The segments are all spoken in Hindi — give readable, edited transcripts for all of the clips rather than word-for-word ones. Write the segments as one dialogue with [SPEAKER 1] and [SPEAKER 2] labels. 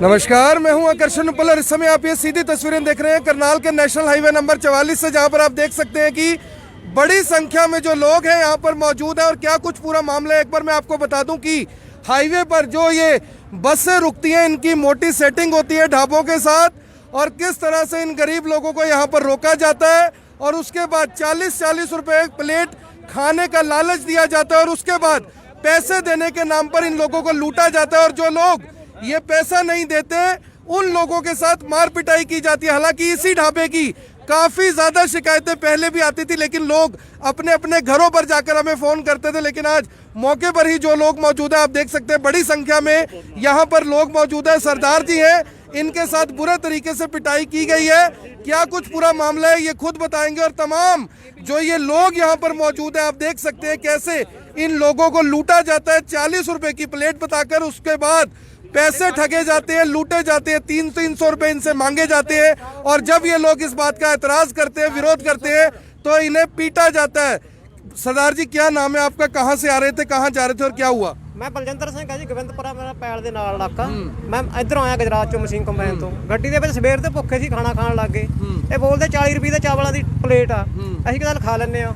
[SPEAKER 1] नमस्कार, मैं हूं आकर्षण उपल। इस समय आप ये सीधी तस्वीरें देख रहे हैं करनाल के नेशनल हाईवे नंबर 44 से, जहां पर आप देख सकते हैं कि बड़ी संख्या में जो लोग हैं यहां पर मौजूद है। और क्या कुछ पूरा मामला है एक बार मैं आपको बता दूं कि हाईवे पर जो ये बसें रुकती हैं इनकी मोटी सेटिंग होती है ढाबों के साथ, और किस तरह से इन गरीब लोगों को यहाँ पर रोका जाता है और उसके बाद 40-40 रुपए एक प्लेट खाने का लालच दिया जाता है और उसके बाद पैसे देने के नाम पर इन लोगों को लूटा जाता है। और जो लोग ये पैसा नहीं देते उन लोगों के साथ मार पिटाई की जाती है। हालांकि इसी ढाबे की काफी ज्यादा शिकायतें पहले भी आती थी, लेकिन लोग अपने अपने घरों पर जाकर हमें फोन करते थे। लेकिन आज मौके पर ही जो लोग मौजूद हैं, आप देख सकते हैं बड़ी संख्या में यहाँ पर लोग मौजूद है। सरदार जी हैं, इनके साथ बुरे तरीके से पिटाई की गई है। क्या कुछ पूरा मामला है ये खुद बताएंगे। और तमाम जो ये लोग यहाँ पर मौजूद है, आप देख सकते हैं कैसे इन लोगों को लूटा जाता है 40 रुपए की प्लेट बताकर। उसके बाद पैसे ठगे जाते हैं, लूटे जाते हैं, 300 रुपए इनसे मांगे जाते हैं। और जब ये लोग इस बात का एतराज करते हैं, विरोध करते हैं, तो इन्हें पीटा जाता है। सरदार जी, क्या नाम है आपका, कहाँ से आ रहे थे, कहाँ जा रहे थे और क्या हुआ?
[SPEAKER 2] मैं बलजिंਦਰ ਸਿੰਘ ਆ ਜੀ, ਗੋਬਿੰਦਪੁਰਾ ਮੇਰਾ ਪੈਲ ਦੇ ਨਾਲ ਇਲਾਕਾ। ਮੈਂ ਇੱਧਰੋਂ ਆਇਆ ਗੁਜਰਾਤ ਚੋਂ ਮਸ਼ੀਨ ਕੰਬਾਈਨ ਤੋਂ। ਗੱਡੀ ਦੇ ਵਿੱਚ ਸਵੇਰ ਦੇ ਭੁੱਖੇ ਸੀ, ਖਾਣਾ ਖਾਣ ਲੱਗ ਗਏ। ਇਹ ਬੋਲਦੇ 40 ਰੁਪਏ ਦੇ ਚਾਵਲਾਂ ਦੀ ਪਲੇਟ ਆ, ਅਸੀਂ ਕਿਦਾਂ ਖਾ ਲੈਂਦੇ ਆ।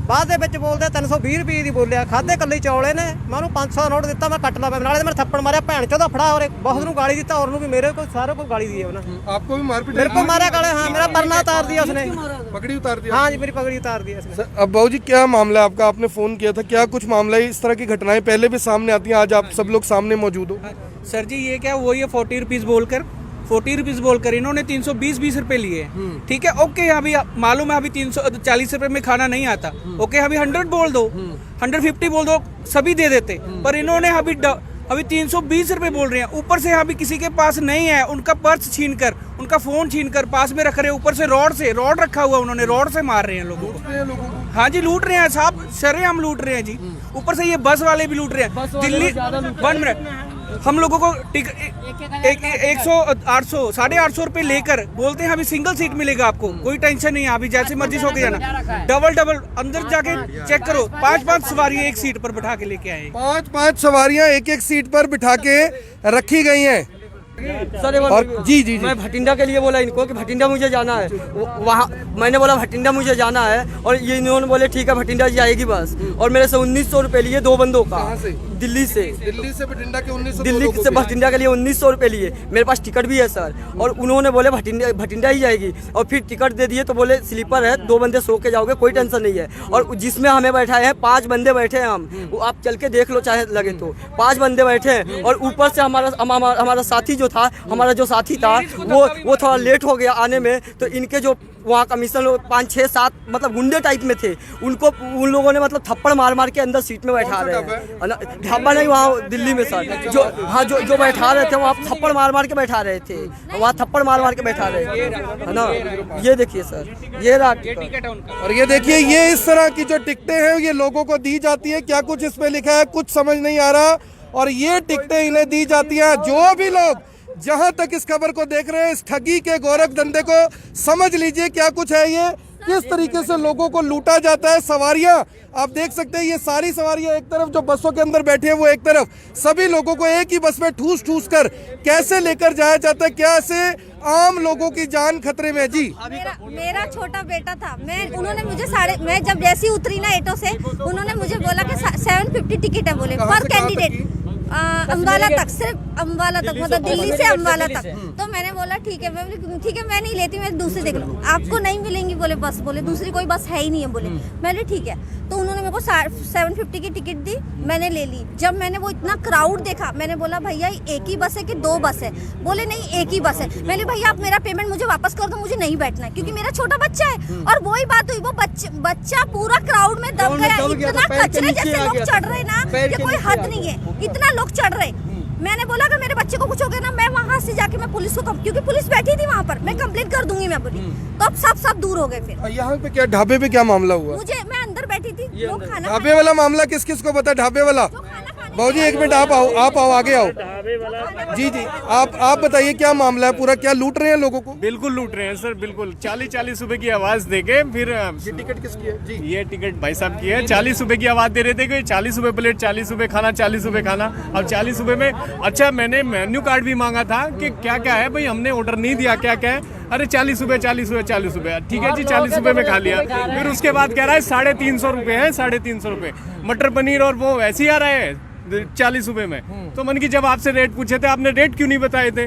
[SPEAKER 2] ਬਾਅਦ ਦੇ ਵਿੱਚ ਬੋਲਦੇ 320 ਰੁਪਏ ਦੀ ਬੋਲਿਆ। ਖਾਦੇ ਕੱਲੇ ਚੌਲੇ ਨੇ, ਮੈਂ ਉਹਨੂੰ 500 ਨੋਟ ਦਿੱਤਾ, ਮੈਂ ਕੱਟ ਲਾ ਪਿਆ। ਨਾਲੇ ਮੇਰੇ ਥੱਪੜ ਮਾਰਿਆ, ਭੈਣ ਚੋਦਾ ਫੜਾ। ਔਰ ਬਹੁਤ ਨੂੰ ਗਾਲੀ ਦਿੱਤਾ, ਔਰ ਨੂੰ ਵੀ ਮੇਰੇ को सारे को गाली दी है उन्होंने।
[SPEAKER 1] आपको भी मारपीट?
[SPEAKER 2] मेरे को मारा गाले, हाँ। मेरा परना उतार दिया उसने,
[SPEAKER 1] पगड़ी उतार दिया?
[SPEAKER 2] हाँ जी, मेरी पगड़ी उतार दी उसने।
[SPEAKER 1] अब बाबू जी, क्या मामला है आपका? आपने फोन किया था, क्या कुछ मामला है? इस तरह की घटनाएं पहले भी सामने आती हैं, आज आप सब लोग सामने मौजूद हो।
[SPEAKER 3] सर जी, ये क्या वो ये 40 रुपीज बोलकर 40 रुपीज बोलकर इन्होंने 320 रुपए लिए। ठीक है, ओके, अभी मालूम है अभी 340 रुपए में खाना नहीं आता। ओके, अभी 100 बोल दो, 150 बोल दो, सभी दे देते। पर इन्होंने अभी 320 रुपए बोल रहे हैं। ऊपर से अभी किसी के पास नहीं है, उनका पर्स छीनकर, उनका फोन छीनकर पास में रख रहे हैं। ऊपर से रॉड रखा हुआ, उन्होंने रॉड से मार रहे हैं लोगों को। हाँ जी, लूट रहे हैं साहब, शरेआम लूट रहे हैं जी। ऊपर से ये बस वाले भी लूट रहे हैं। दिल्ली 1 मिनट, हम लोगों को 800 850 रुपए लेकर बोलते हैं अभी सिंगल सीट मिलेगा आपको, कोई टेंशन नहीं है, अभी जैसे मर्जी सो के जाना। डबल अंदर जाके चेक करो, 5-5 सवारियां एक सीट पर बिठा के लेके आए।
[SPEAKER 1] 5-5 सवारियां एक सीट पर बिठा के रखी गई हैं।
[SPEAKER 4] सर
[SPEAKER 1] और जी
[SPEAKER 4] मैं भटिंडा के लिए बोला इनको कि भटिंडा मुझे जाना है। वहाँ मैंने बोला भटिंडा मुझे जाना है, और ये इन्होंने बोले ठीक है भटिंडा जाएगी बस। और मेरे से 1900 रुपए लिए 2 बंदों का।
[SPEAKER 1] से?
[SPEAKER 4] दिल्ली से
[SPEAKER 1] भटिंडा के 1900?
[SPEAKER 4] दिल्ली से भटिंडा के लिए 1900 रुपए लिए। मेरे पास टिकट भी है सर। और उन्होंने बोले भटिंडा ही जाएगी, और फिर टिकट दे दिए तो बोले स्लीपर है, 2 बंदे सो के जाओगे, कोई टेंशन नहीं है। और जिसमें हमें बैठाए हैं 5 बंदे बैठे हैं हम, आप चल के देख लो चाहे लगे तो। 5 बंदे बैठे हैं, और ऊपर से हमारा साथी जो था, हमारा जो साथी था वो थोड़ा लेट हो गया आने में। तो इनके जो वहाँ कमीशन 5, 6, 7 मतलब गुंडे टाइप में थे, उन लोगों ने मतलब थप्पड़ मार के अंदर सीट में बैठा रहे हैं। ढाबा नहीं, वहाँ दिल्ली में सर, जो बैठा रहे थे वहाँ थप्पड़ मार के बैठा रहे थे। वहाँ थप्पड़ मार के बैठा रहे है ना। ये देखिए सर, ये रहा टिकट।
[SPEAKER 1] और ये देखिए, ये इस तरह की जो टिकटें हैं ये लोगों को दी जाती है। क्या कुछ इसमें लिखा है कुछ समझ नहीं आ रहा, और ये टिकटें इन्हें दी जाती हैं। जो भी लोग जहां तक इस खबर को देख रहे हैं, इस ठगी के गोरख धंधे को समझ लीजिए क्या कुछ है ये, किस तरीके से लोगों को लूटा जाता है। सवारियां आप देख सकते हैं, ये सारी सवारियां एक तरफ जो बसों के अंदर बैठी है वो एक तरफ, सभी लोगों को एक ही बस में ठूस कर कैसे लेकर जाया जाता है, क्या से आम लोगों की जान खतरे में। जी,
[SPEAKER 5] मेरा छोटा बेटा था, उन्होंने मुझे मैं जब जैसी उतरी ना ऑटो से, उन्होंने मुझे बोला कि 750 टिकट है बोले पर कैंडिडेट। अम्बाला तक, सिर्फ अम्बाला तक, मतलब दिल्ली से अम्बाला तक। तो मैंने बोला ठीक है, मैं नहीं लेती, मैं दूसरी देख लूँ। आपको नहीं मिलेंगी बोले बस, बोले दूसरी कोई बस है ही नहीं है बोले। मैंने ठीक है, तो उन्होंने मेरे को 750 की टिकट दी, मैंने ले ली। जब मैंने वो इतना क्राउड देखा, मैंने बोला भैया एक ही बस है कि 2 बस है? बोले नहीं एक ही बस है। मैंने भैया आप मेरा पेमेंट मुझे वापस कर दो, मुझे नहीं बैठना है क्योंकि मेरा छोटा बच्चा है। और वही बात हुई, वो बच्चा पूरा क्राउड में दब गया। इतना कचरे जैसे लोग चढ़ रहे ना, ये कोई हद नहीं है, इतना लोग चढ़ रहे। मैंने बोला अगर मेरे बच्चे को कुछ हो गया ना, मैं वहाँ से जाके मैं पुलिस को क्योंकि पुलिस बैठी थी वहाँ पर, मैं कंप्लेंट कर दूंगी मैं बोली। तो अब सब दूर हो गए। फिर
[SPEAKER 1] यहाँ पे क्या ढाबे पे क्या मामला हुआ?
[SPEAKER 5] मैं अंदर बैठी थी, लोग खाना
[SPEAKER 1] ढाबे वाला मामला किस किस को पता? ढाबे वाला
[SPEAKER 5] जो खाना खाने
[SPEAKER 1] बाबू जी एक मिनट आप आओ आगे आओ। जी जी आप बताइए क्या मामला है पूरा, क्या लूट रहे हैं लोगों को?
[SPEAKER 6] बिल्कुल लूट रहे हैं सर, बिल्कुल 40-40 रुपए की आवाज देके फिर
[SPEAKER 1] ये टिकट किसकी है जी?
[SPEAKER 6] ये टिकट भाई साहब की है। 40 रुपए की आवाज दे रहे थे कि 40 रुपए प्लेट, 40 रुपए खाना, 40 रुपए खाना। अब 40 रुपए में अच्छा मैंने मेन्यू कार्ड भी मांगा था कि क्या क्या है भाई, हमने ऑर्डर नहीं दिया क्या क्या है। अरे 40 रुपए 40 रुपए 40 रुपए, ठीक है जी 40 रुपए में खा लिया। फिर उसके बाद कह रहा है 350 रुपए है, 350 रुपए मटर पनीर और वो वैसे ही आ रहा है 40 रुपए में। तो मन की जब आपसे रेट पूछे थे आपने रेट क्यों नहीं बताए थे?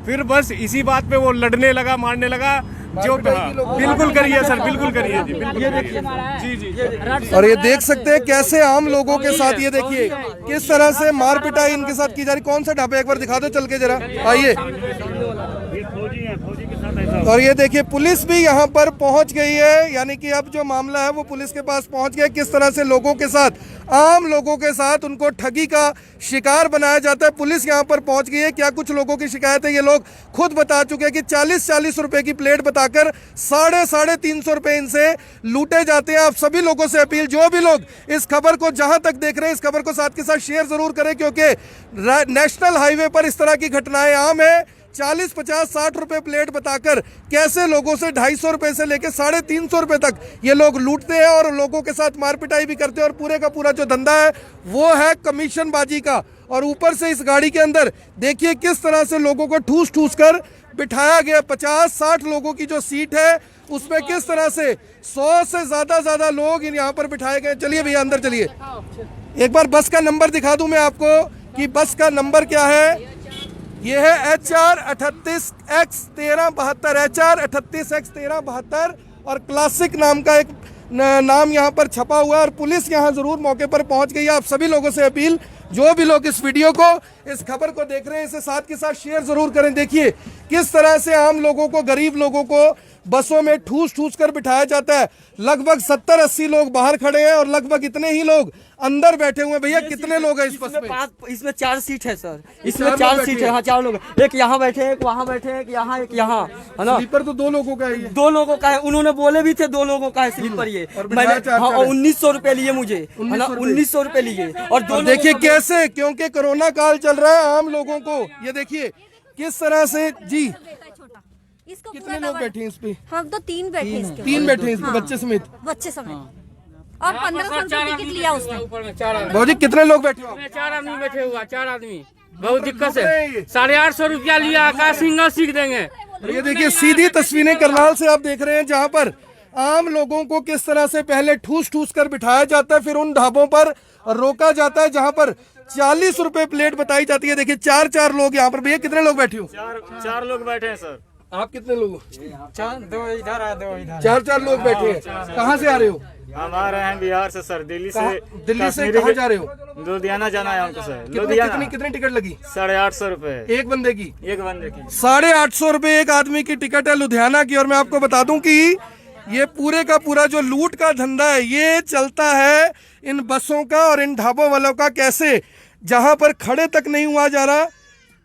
[SPEAKER 6] फिर बस इसी बात पे वो लड़ने लगा, मारने लगा। जो बिल्कुल करिए सर, बिल्कुल करिए जी, बिल्कुल करिए जी जी।
[SPEAKER 1] और ये देख सकते हैं कैसे आम लोगों के साथ, ये देखिए किस तरह से मार पिटाई इनके साथ की जा रही। कौन सा ढाबा एक बार दिखा दो चल के जरा, आइए। और ये देखिए पुलिस भी यहाँ पर पहुंच गई है, यानी कि अब जो मामला है वो पुलिस के पास पहुंच गया। किस तरह से लोगों के साथ, आम लोगों के साथ उनको ठगी का शिकार बनाया जाता है, पुलिस यहाँ पर पहुंच गई है। क्या कुछ लोगों की शिकायत है, ये लोग खुद बता चुके हैं कि 40-40 रुपए की प्लेट बताकर 350 रुपए इनसे लूटे जाते हैं। आप सभी लोगों से अपील, जो भी लोग इस खबर को जहां तक देख रहे हैं, इस खबर को साथ के साथ शेयर जरूर करें, क्योंकि नेशनल हाईवे पर इस तरह की घटनाएं आम है। 40, 50, 60 रुपए प्लेट बताकर कैसे लोगों से 250 रुपए से लेकर 350 रुपए तक ये लोग लूटते हैं और लोगों के साथ मारपिटाई भी करते हैं। और पूरे का पूरा जो धंधा है वो है कमीशनबाजी का। और ऊपर से इस गाड़ी के अंदर देखिए किस तरह से लोगों को ठूस ठूस कर बिठाया गया। 50-60 लोगों की जो सीट है उसमें किस तरह से 100 से ज्यादा लोग यहाँ पर बिठाए गए। चलिए भैया अंदर चलिए, एक बार बस का नंबर दिखा दूं मैं आपको कि बस का नंबर क्या है। ये है HR 38X1372, HR 38X1372 और क्लासिक नाम का एक नाम यहाँ पर छपा हुआ है। और पुलिस यहाँ जरूर मौके पर पहुँच गई है। आप सभी लोगों से अपील, जो भी लोग इस वीडियो को, इस खबर को देख रहे हैं, इसे साथ के साथ शेयर जरूर करें। देखिए किस तरह से आम लोगों को, गरीब लोगों को बसों में ठूस ठूस कर बिठाया जाता है। लगभग 70-80 लोग बाहर खड़े हैं और लगभग इतने ही लोग अंदर बैठे हुए हैं। भैया कितने लोग हैं इस बस में?
[SPEAKER 4] इसमें 4 सीट है सर, इसमें 4 सीट है। हाँ 4 लोग, एक यहाँ बैठे हैं, एक वहाँ बैठे हैं, एक यहाँ, एक यहाँ, है ना।
[SPEAKER 1] स्लीपर तो 2 लोगों का है,
[SPEAKER 4] 2 लोगों का है। उन्होंने बोले भी थे 2 लोगों का है स्लीपर ये। मैंने 1900 रुपए लिए मुझे, है ना, 1900 रुपए लिए। और
[SPEAKER 1] देखिए कैसे, क्योंकि कोरोना काल चल रहा है, आम लोगों को ये देखिए किस तरह से जी।
[SPEAKER 5] इसको
[SPEAKER 1] कितने लोग बैठे हैं इस पे?
[SPEAKER 5] हम तो 3 बैठे हैं इसके
[SPEAKER 1] 3 बैठे हैं इस पे, बच्चे समेत।
[SPEAKER 5] बच्चे समेत। और 1500 रुपए टिकट लिया उसने।
[SPEAKER 1] बाबू जी कितने लोग बैठे हो?
[SPEAKER 7] 4 आदमी बैठे हुआ, 4 आदमी, बहुत दिक्कत से 850 रुपया लिया का सिंगल सीट देंगे।
[SPEAKER 1] ये देखिए सीधी तस्वीरें करनाल से आप देख रहे हैं, जहां पर आम लोगों को किस तरह से पहले ठूस ठूस कर बिठाया जाता है, फिर उन ढाबों पर रोका जाता है जहां पर 40 रुपए प्लेट बताई जाती है। देखिए 4 लोग यहाँ पर। भैया कितने लोग बैठे हो?
[SPEAKER 6] 4 लोग बैठे हैं सर।
[SPEAKER 1] आप कितने लोग हो?
[SPEAKER 7] 2 इधर है, 2 इधर।
[SPEAKER 1] 4 लोग बैठे हैं। कहाँ से आ रहे हो?
[SPEAKER 6] हम आ रहे हैं बिहार से सर, दिल्ली से
[SPEAKER 1] कहाँ जा रहे हो?
[SPEAKER 6] लुधियाना जाना है हमको सर।
[SPEAKER 1] कितनी टिकट लगी?
[SPEAKER 6] 850 रुपए
[SPEAKER 1] एक बंदे की।
[SPEAKER 6] 850
[SPEAKER 1] रुपए एक आदमी की टिकट है लुधियाना की। और मैं आपको बता दूं कि ये पूरे का पूरा जो लूट का धंधा है ये चलता है इन बसों का और इन ढाबों वालों का। कैसे जहां पर खड़े तक नहीं हुआ जा रहा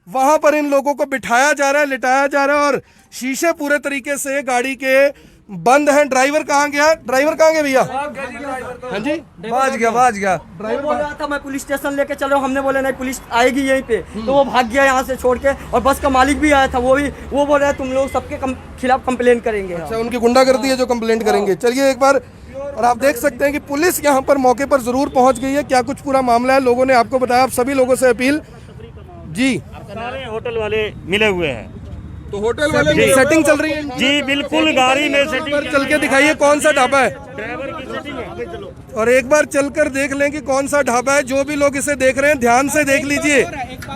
[SPEAKER 1] वहां पर इन लोगों को बिठाया जा रहा है, लिटाया जा रहा है। और शीशे पूरे तरीके से गाड़ी के बंद हैं। ड्राइवर कहाँ गया? ड्राइवर कहाँ गया भैया? हाँ जी,
[SPEAKER 4] बाज गया। ड्राइवर बोल रहा था मैं पुलिस स्टेशन लेके चलो, हमने बोला नहीं पुलिस आएगी यहीं पे, तो वो भाग गया यहाँ से छोड़ के। और बस का मालिक भी आया था, वो बोल रहा है तुम लोग सबके खिलाफ कंप्लेन करेंगे।
[SPEAKER 1] अच्छा, उनकी गुंडागर्दी है जो कंप्लेंट करेंगे। चलिए एक बार, और आप देख सकते हैं कि पुलिस यहाँ पर मौके पर जरूर पहुंच गई है। क्या कुछ पूरा मामला है लोगों ने आपको बताया। आप सभी लोगों से अपील जी।
[SPEAKER 8] सारे होटल वाले मिले हुए हैं,
[SPEAKER 1] तो होटल वाले में सेटिंग चल रही है
[SPEAKER 8] जी बिल्कुल। गाड़ी में सेटिंग
[SPEAKER 1] पर चल के दिखाइए कौन सा ढाबा है,
[SPEAKER 8] ड्राइवर की सेटिंग है, चलो।
[SPEAKER 1] और एक बार चलकर देख लें कि कौन सा ढाबा है। जो भी लोग इसे देख रहे हैं ध्यान से देख लीजिए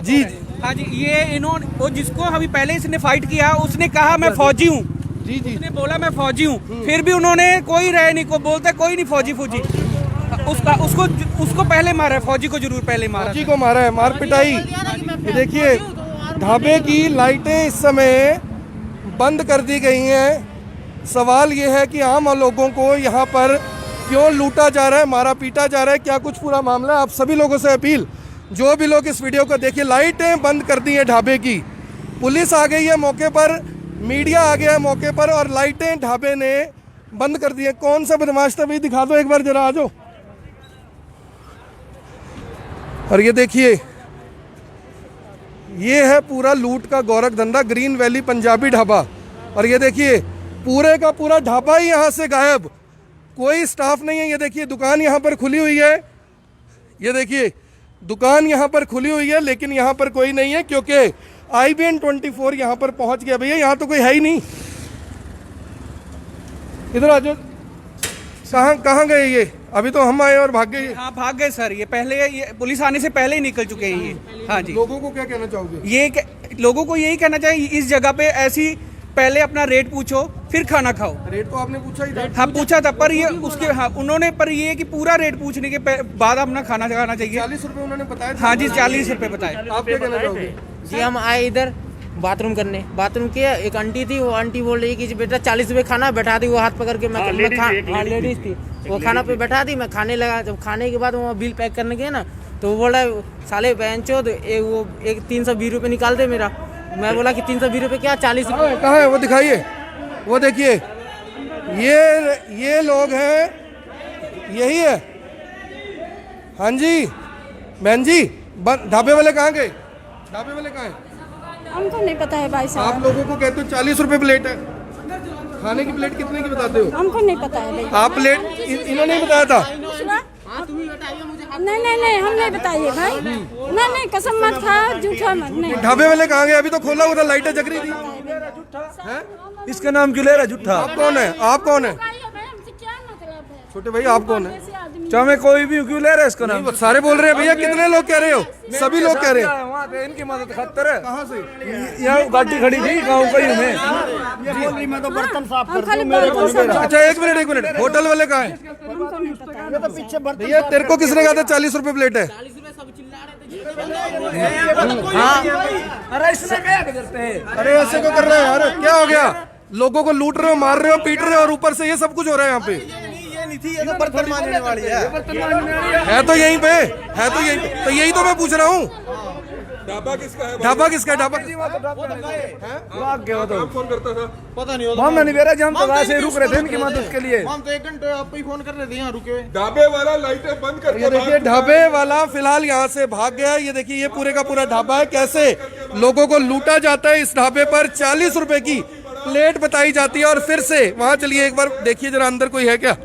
[SPEAKER 1] जी।
[SPEAKER 3] हाँ जी, ये इन्होंने, वो जिसको अभी पहले इसने फाइट किया उसने कहा मैं फौजी हूँ
[SPEAKER 1] जी।
[SPEAKER 3] उसने बोला मैं फौजी हूँ, फिर भी उन्होंने कोई राय नहीं को बोलता कोई नहीं फौजी उसको पहले मारा है, फौजी को जरूर पहले मारा,
[SPEAKER 1] फौजी को मारा है, मार पिटाई। ये देखिए ढाबे की लाइटें इस समय बंद कर दी गई हैं। सवाल ये है कि आम लोगों को यहाँ पर क्यों लूटा जा रहा है, मारा पीटा जा रहा है, क्या कुछ पूरा मामला है। आप सभी लोगों से अपील, जो भी लोग इस वीडियो को देखिए, लाइटें बंद कर दी हैं ढाबे की, पुलिस आ गई है मौके पर, मीडिया आ गया है मौके पर और लाइटें ढाबे ने बंद कर दी है। कौन सा बदमाश था भाई, दिखा दो एक बार जरा, आ जाओ। और ये देखिए, ये है पूरा लूट का गोरख धंधा, ग्रीन वैली पंजाबी ढाबा। और ये देखिए पूरे का पूरा ढाबा ही यहाँ से गायब, कोई स्टाफ नहीं है। ये देखिए दुकान यहाँ पर खुली हुई है, ये देखिए दुकान यहाँ पर खुली हुई है, लेकिन यहाँ पर कोई नहीं है क्योंकि IBN 24 यहाँ पर पहुँच गया। भैया यहाँ तो कोई है ही नहीं, इधर आ जाओ। कहाँ गए ये? अभी तो हम आए और भाग गए।
[SPEAKER 3] हाँ भाग गए सर, ये पहले ये पुलिस आने से पहले ही निकल चुके हैं ये। हाँ जी,
[SPEAKER 1] लोगों को क्या कहना चाहोगे?
[SPEAKER 3] लोगों को यही कहना चाहिए, इस जगह पे ऐसी पहले अपना रेट पूछो फिर खाना खाओ।
[SPEAKER 1] रेट तो आपने पूछा ही था।
[SPEAKER 3] हाँ पूछा था, पर ये उसके हाँ उन्होंने, पर ये कि पूरा रेट पूछने के बाद अपना खाना खाना चाहिए।
[SPEAKER 1] 40 रुपए उन्होंने बताया था।
[SPEAKER 3] हाँ जी 40 रुपए बताए।
[SPEAKER 1] आप क्या कहना चाहोगे?
[SPEAKER 9] जी हम आए इधर बाथरूम करने, बाथरूम किया, एक आंटी थी, वो आंटी बोल रही कि बेटा 40 रुपए खाना, बैठा दी। वो हाथ पकड़ के मैं लेडीज थी, वो खाना पे बैठा दी, मैं खाने लगा। जब खाने के बाद वो बिल पैक करने गए ना, तो वो बोला साले बेंचो वो एक 320 रुपये निकाल दे मेरा। मैं बोला कि 320 रुपये क्या, 40 रुपये
[SPEAKER 1] कहाँ है वो? दिखाइए, वो देखिए, ये लोग हैं, यही है। हाँ जी बहन जी, ढाबे वाले कहाँ गए? ढाबे वाले कहाँ हैं?
[SPEAKER 5] हमको नहीं पता है भाई साहब।
[SPEAKER 1] आप लोगों को कहते हो 40 रुपए प्लेट है, खाने की प्लेट कितने की बताते हो?
[SPEAKER 5] हमको नहीं पता है भाई।
[SPEAKER 1] आप प्लेट इन्होंने ही बताया था।
[SPEAKER 5] नहीं हम नहीं बताइए भाई। नहीं कसम मत खा, झूठा मत। नहीं
[SPEAKER 1] ढाबे वाले कहाँ गए? अभी तो खोला हुआ था, लाइटें जग रही थी। हैं?
[SPEAKER 10] इसका नाम क्यों ले रहा झूठा?
[SPEAKER 1] आप कौन है? आप कौन है? छोटे भाई आप कौन है?
[SPEAKER 10] चाहे मैं कोई भी क्यों ले रहा है इसका नाम?
[SPEAKER 1] सारे बोल रहे हैं भैया। कितने लोग कह रहे हो? सभी लोग कह रहे हैं।
[SPEAKER 10] वहाँ पे इनकी मदद खातर है।
[SPEAKER 1] कहाँ से?
[SPEAKER 10] यहाँ गाड़ी खड़ी थी गाँव का ही हूँ मैं।
[SPEAKER 8] तो बर्तन साफ
[SPEAKER 1] अच्छा एक मिनट, होटल वाले कहाँ हैं? भैया तेरे को किसने कहा था 40 रुपए प्लेट है?
[SPEAKER 10] अरे इसमें क्या करते हैं?
[SPEAKER 1] अरे ऐसे क्यों कर रहे हैं यार? क्या हो गया? लोगों को लूट रहे हो, मार रहे हो, पीट रहे हो, और ऊपर से ये सब कुछ हो रहा है यहाँ पे।
[SPEAKER 10] ये तो बर्तन मांजने वाली है।
[SPEAKER 1] है तो यहीं पे, है तो यहीं पे। तो यही तो मैं पूछ रहा हूँ, ढाबा किसका है? ढाबा किसका है? ढाबा
[SPEAKER 10] भाग गया वो तो। फोन करता था, पता नहीं होता। नहीं बेरा, हम तो वैसे रुक रहे थे इनकी मदद के लिए।
[SPEAKER 8] हम तो 1 घंटे आपको ही फोन कर रहे थे, यहाँ रुके।
[SPEAKER 1] ढाबे वाला लाइटें बंद कर, ये देखिए ढाबे वाला फिलहाल यहाँ से भाग गया है। ये देखिए ये पूरे का पूरा ढाबा है, कैसे लोगों को लूटा जाता है। इस ढाबे पर 40 रुपए की प्लेट बताई जाती है। और फिर से वहां चलिए, एक बार देखिए जरा अंदर कोई है क्या।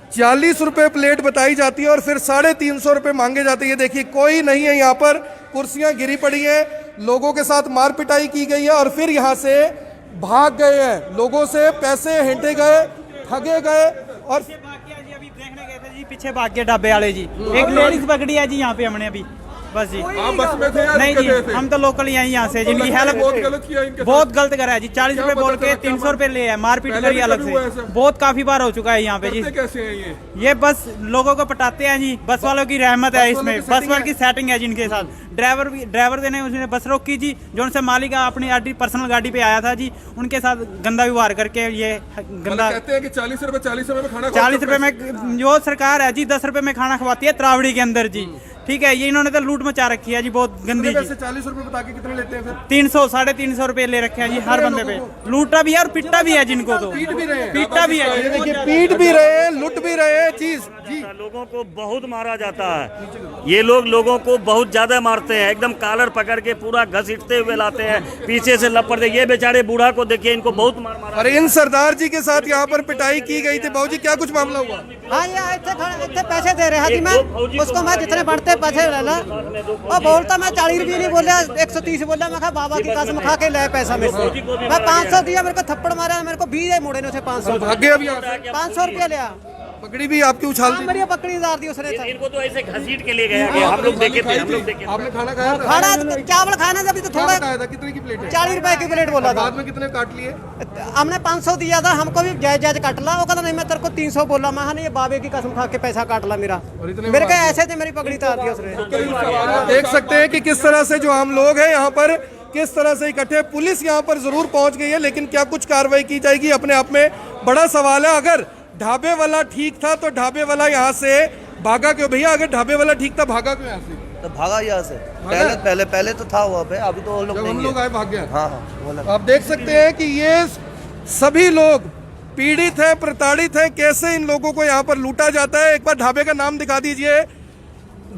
[SPEAKER 1] 40 रुपए प्लेट बताई जाती है और फिर 350 रुपए मांगे जाते हैं। ये देखिए कोई नहीं है यहाँ पर, कुर्सियां गिरी पड़ी हैं, लोगों के साथ मार पिटाई की गई है और फिर यहाँ से भाग गए हैं। लोगों से पैसे हेंटे गए, ठगे गए। और
[SPEAKER 2] अभी देखने गए थे जी, पीछे भाग के ढाबे वाले जी, एक लेडीज पकड़ी है जी यहाँ पे हमने अभी। बस जी,
[SPEAKER 1] आप बस में थे या
[SPEAKER 2] नहीं जी,
[SPEAKER 1] थे?
[SPEAKER 2] हम तो लोकल ही यहाँ से, जिनकी हेल्प बहुत गलत करा है जी। 40 रुपए बोल के 300 रुपए ले है, मारपीट करी अलग से। बहुत काफी बार हो चुका है यहाँ पे जी।
[SPEAKER 1] कैसे है
[SPEAKER 2] ये बस लोगों को पटाते हैं जी, बस वालों की रहमत है इसमें, बस वालों की सेटिंग है जिनके साथ। ड्राइवर ने उसने बस रोक की जी, जो उनसे मालिक अपनी पर्सनल गाड़ी पे आया था जी, उनके साथ गंदा व्यवहार करके ये गंदा।
[SPEAKER 1] कहते हैं कि 40 रुपए में खाना,
[SPEAKER 2] 40 रुपए में जो सरकार है जी 10 रुपए में खाना खवाती है त्रावड़ी के अंदर जी। ठीक है, ये इन्होंने तो लूट मचा रखी है जी, बहुत गंदी जी।
[SPEAKER 1] 40 रुपए बता के कितने लेते हैं फिर?
[SPEAKER 2] 300 350 रुपए ले रखे हैं जी हर बंदे पे। लूटा भी है और पिट्टा भी है जिनको, तो
[SPEAKER 1] पीट भी रहे हैं,
[SPEAKER 2] पिट्टा भी है।
[SPEAKER 1] ये देखिए पीट भी रहे हैं, लूट भी रहे हैं चीज जी।
[SPEAKER 8] लोगों को बहुत मारा जाता है, ये लोग लोगों को बहुत ज्यादा मारते हैं, एकदम कॉलर पकड़ के पूरा घसीटते हुए लाते हैं, पीछे से लपड़ दे। ये बेचारे बूढ़ा को देखिए, इनको बहुत मारा।
[SPEAKER 1] अरे इन सरदार जी के साथ यहाँ पर पिटाई की गई थी। बाबूजी क्या कुछ मामला हुआ?
[SPEAKER 2] हाँ ये इतने पैसे दे रहे हैं जी, मैं उसको मैं जितने बढ़ते पैसे ले ला, और बोलता मैं 40 रुपये नहीं बोला, 130 बोला। मैं कहा बाबा की कसम खा के ले पैसा मेरे से। मैं 500 दिया, मेरे को थप्पड़ मारा, मेरे को 20 मोड़े ने उसे 500
[SPEAKER 1] भागे अभी
[SPEAKER 2] 500 रुपया लिया।
[SPEAKER 1] पकड़ी भी आपकी उछाल दी?
[SPEAKER 2] मेरी पकड़ी दार दी उसने।
[SPEAKER 8] इनको तो ऐसे घसीट के लिए गया, हम लोग देखे थे, हम लोग देखे।
[SPEAKER 1] आपने खाना खाया था?
[SPEAKER 2] खाना चावल खाना था, अभी तो थोड़ा
[SPEAKER 1] खाया था। कितने की प्लेट है?
[SPEAKER 2] 40 रुपए की प्लेट बोला था।
[SPEAKER 1] बाद में कितने काट लिए?
[SPEAKER 2] हमने 500 दिया था, हमको भी जायज काट ला। वो कहता नहीं मैं तेरे को 300 बोला। मैं नहीं, ये बाबे की कसम खा के पैसा काट ला मेरा। मेरे को ऐसे थे, मेरी पकड़ी तार दी उसने।
[SPEAKER 1] देख सकते हैं कि किस तरह से जो आम लोग हैं यहाँ पर किस तरह से इकट्ठे। पुलिस यहाँ पर जरूर पहुंच गई है, लेकिन क्या कुछ कार्रवाई की जाएगी अपने आप में बड़ा सवाल है। अगर ढाबे वाला ठीक था तो ढाबे वाला यहाँ से भागा क्यों? भैया अगर ढाबे वाला ठीक था, भागा क्यों यहाँ से?
[SPEAKER 10] तो भागा यहाँ से, पहले तो था वहाँ पे, अभी तो लोग
[SPEAKER 1] हम लोग आए भाग गया।
[SPEAKER 10] हाँ,
[SPEAKER 1] आप देख सकते हैं कि ये सभी लोग पीड़ित हैं, प्रताड़ित हैं। कैसे इन लोगों को यहाँ पर लूटा जाता है। एक बार ढाबे का नाम दिखा दीजिए।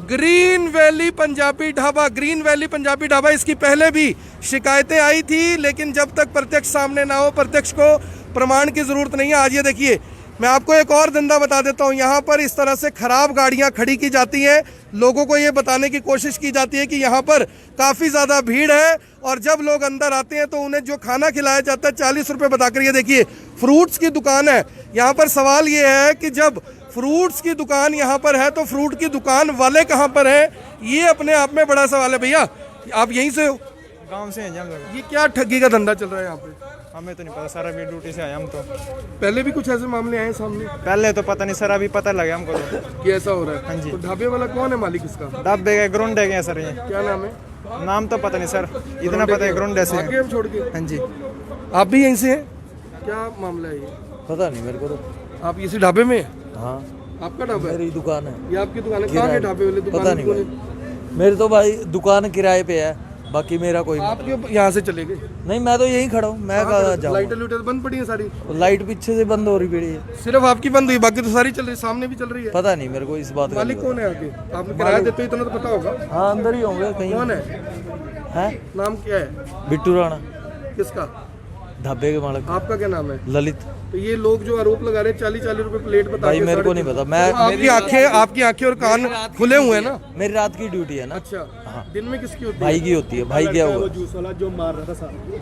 [SPEAKER 1] Green valley Punjabi dhaba, green valley Punjabi dhaba, इसकी पहले भी शिकायतें आई थी, लेकिन जब तक प्रत्यक्ष सामने ना हो, प्रत्यक्ष को प्रमाण की ज़रूरत नहीं है। आज ये देखिए, मैं आपको एक और धंधा बता देता हूँ। यहाँ पर इस तरह से खराब गाड़ियाँ खड़ी की जाती हैं, लोगों को ये बताने की कोशिश की जाती है कि यहाँ पर काफ़ी ज़्यादा भीड़ है, और जब लोग अंदर आते हैं तो उन्हें जो खाना खिलाया जाता है 40 रुपये बताकर। ये देखिए, फ्रूट्स की दुकान है यहाँ पर। सवाल ये है कि जब फ्रूट्स की दुकान यहाँ पर है तो फ्रूट की दुकान वाले कहाँ पर है, ये अपने आप में बड़ा सवाल है। भैया, आप यहीं से हो?
[SPEAKER 11] गांव से हैं जंग।
[SPEAKER 1] ये क्या ठगी का धंधा चल रहा है यहाँ पे?
[SPEAKER 11] हमें तो नहीं पता सर, अभी ड्यूटी से आए हम तो।
[SPEAKER 1] पहले भी कुछ ऐसे मामले आए सामने?
[SPEAKER 11] पहले तो पता नहीं सर, अभी पता लगे हमको तो
[SPEAKER 1] कि ऐसा हो रहा है।
[SPEAKER 11] हाँ जी।
[SPEAKER 1] तो ढाबे वाला कौन है, मालिक इसका?
[SPEAKER 11] ढाबे के ग्रोंडे के हैं सर ये।
[SPEAKER 1] क्या नाम है?
[SPEAKER 11] नाम तो पता नहीं सर, इतना पता है ग्रोंडे से
[SPEAKER 1] भागे
[SPEAKER 11] हैं।
[SPEAKER 1] हम छोड़ के?
[SPEAKER 11] हाँ जी।
[SPEAKER 1] आप भी यहीं से हैं? क्या मामला है ये?
[SPEAKER 10] पता नहीं मेरे को तो।
[SPEAKER 1] आप इसी ढाबे में हैं?
[SPEAKER 10] हाँ,
[SPEAKER 1] आपका ढाबा है?
[SPEAKER 10] मेरी दुकान है।
[SPEAKER 1] ये आपकी दुकान है? कहाँ के ढाबे वाले दुकान?
[SPEAKER 10] पता नहीं भाई, मेरी तो भाई दुकान किराए पे है, बाकी मेरा कोई
[SPEAKER 1] आप क्यों यहाँ से चले गए?
[SPEAKER 10] नहीं। मैं तो यहीं खड़ा हूँ, मैं कहाँ जाऊँ?
[SPEAKER 1] लाइटें लूटें बंद पड़ी है सारी?
[SPEAKER 10] लाइट पीछे से बंद हो रही पड़ी है।
[SPEAKER 1] सिर्फ आपकी बंद हुई, बाकी तो सारी चल रही, सामने भी चल रही है।
[SPEAKER 10] पता नहीं मेरे को इस बात का।
[SPEAKER 1] मालिक कौन है आगे? आपने किराया देते हो इतना तो पता होगा।
[SPEAKER 10] हाँ, अंदर ही होंगे कहीं।
[SPEAKER 1] कौन है?
[SPEAKER 10] हैं?
[SPEAKER 1] नाम क्या है?
[SPEAKER 10] बिट्टू राणा,
[SPEAKER 1] किसका?
[SPEAKER 10] ढाबे के मालिक।
[SPEAKER 1] आपका क्या नाम है?
[SPEAKER 10] ललित।
[SPEAKER 1] तो ये लोग जो आरोप लगा रहे हैं 40-40 रुपए प्लेट बता
[SPEAKER 10] भाई
[SPEAKER 1] के
[SPEAKER 10] मेरे को
[SPEAKER 1] साढ़े
[SPEAKER 10] नहीं
[SPEAKER 1] तीन-
[SPEAKER 10] पता। मैं
[SPEAKER 1] तो आपकी आंखें और कान खुले हुए हैं ना?
[SPEAKER 10] मेरी रात की ड्यूटी है ना।
[SPEAKER 1] अच्छा, दिन में किसकी होती है?
[SPEAKER 10] भाई की होती है। भाई क्या हुआ?
[SPEAKER 1] जो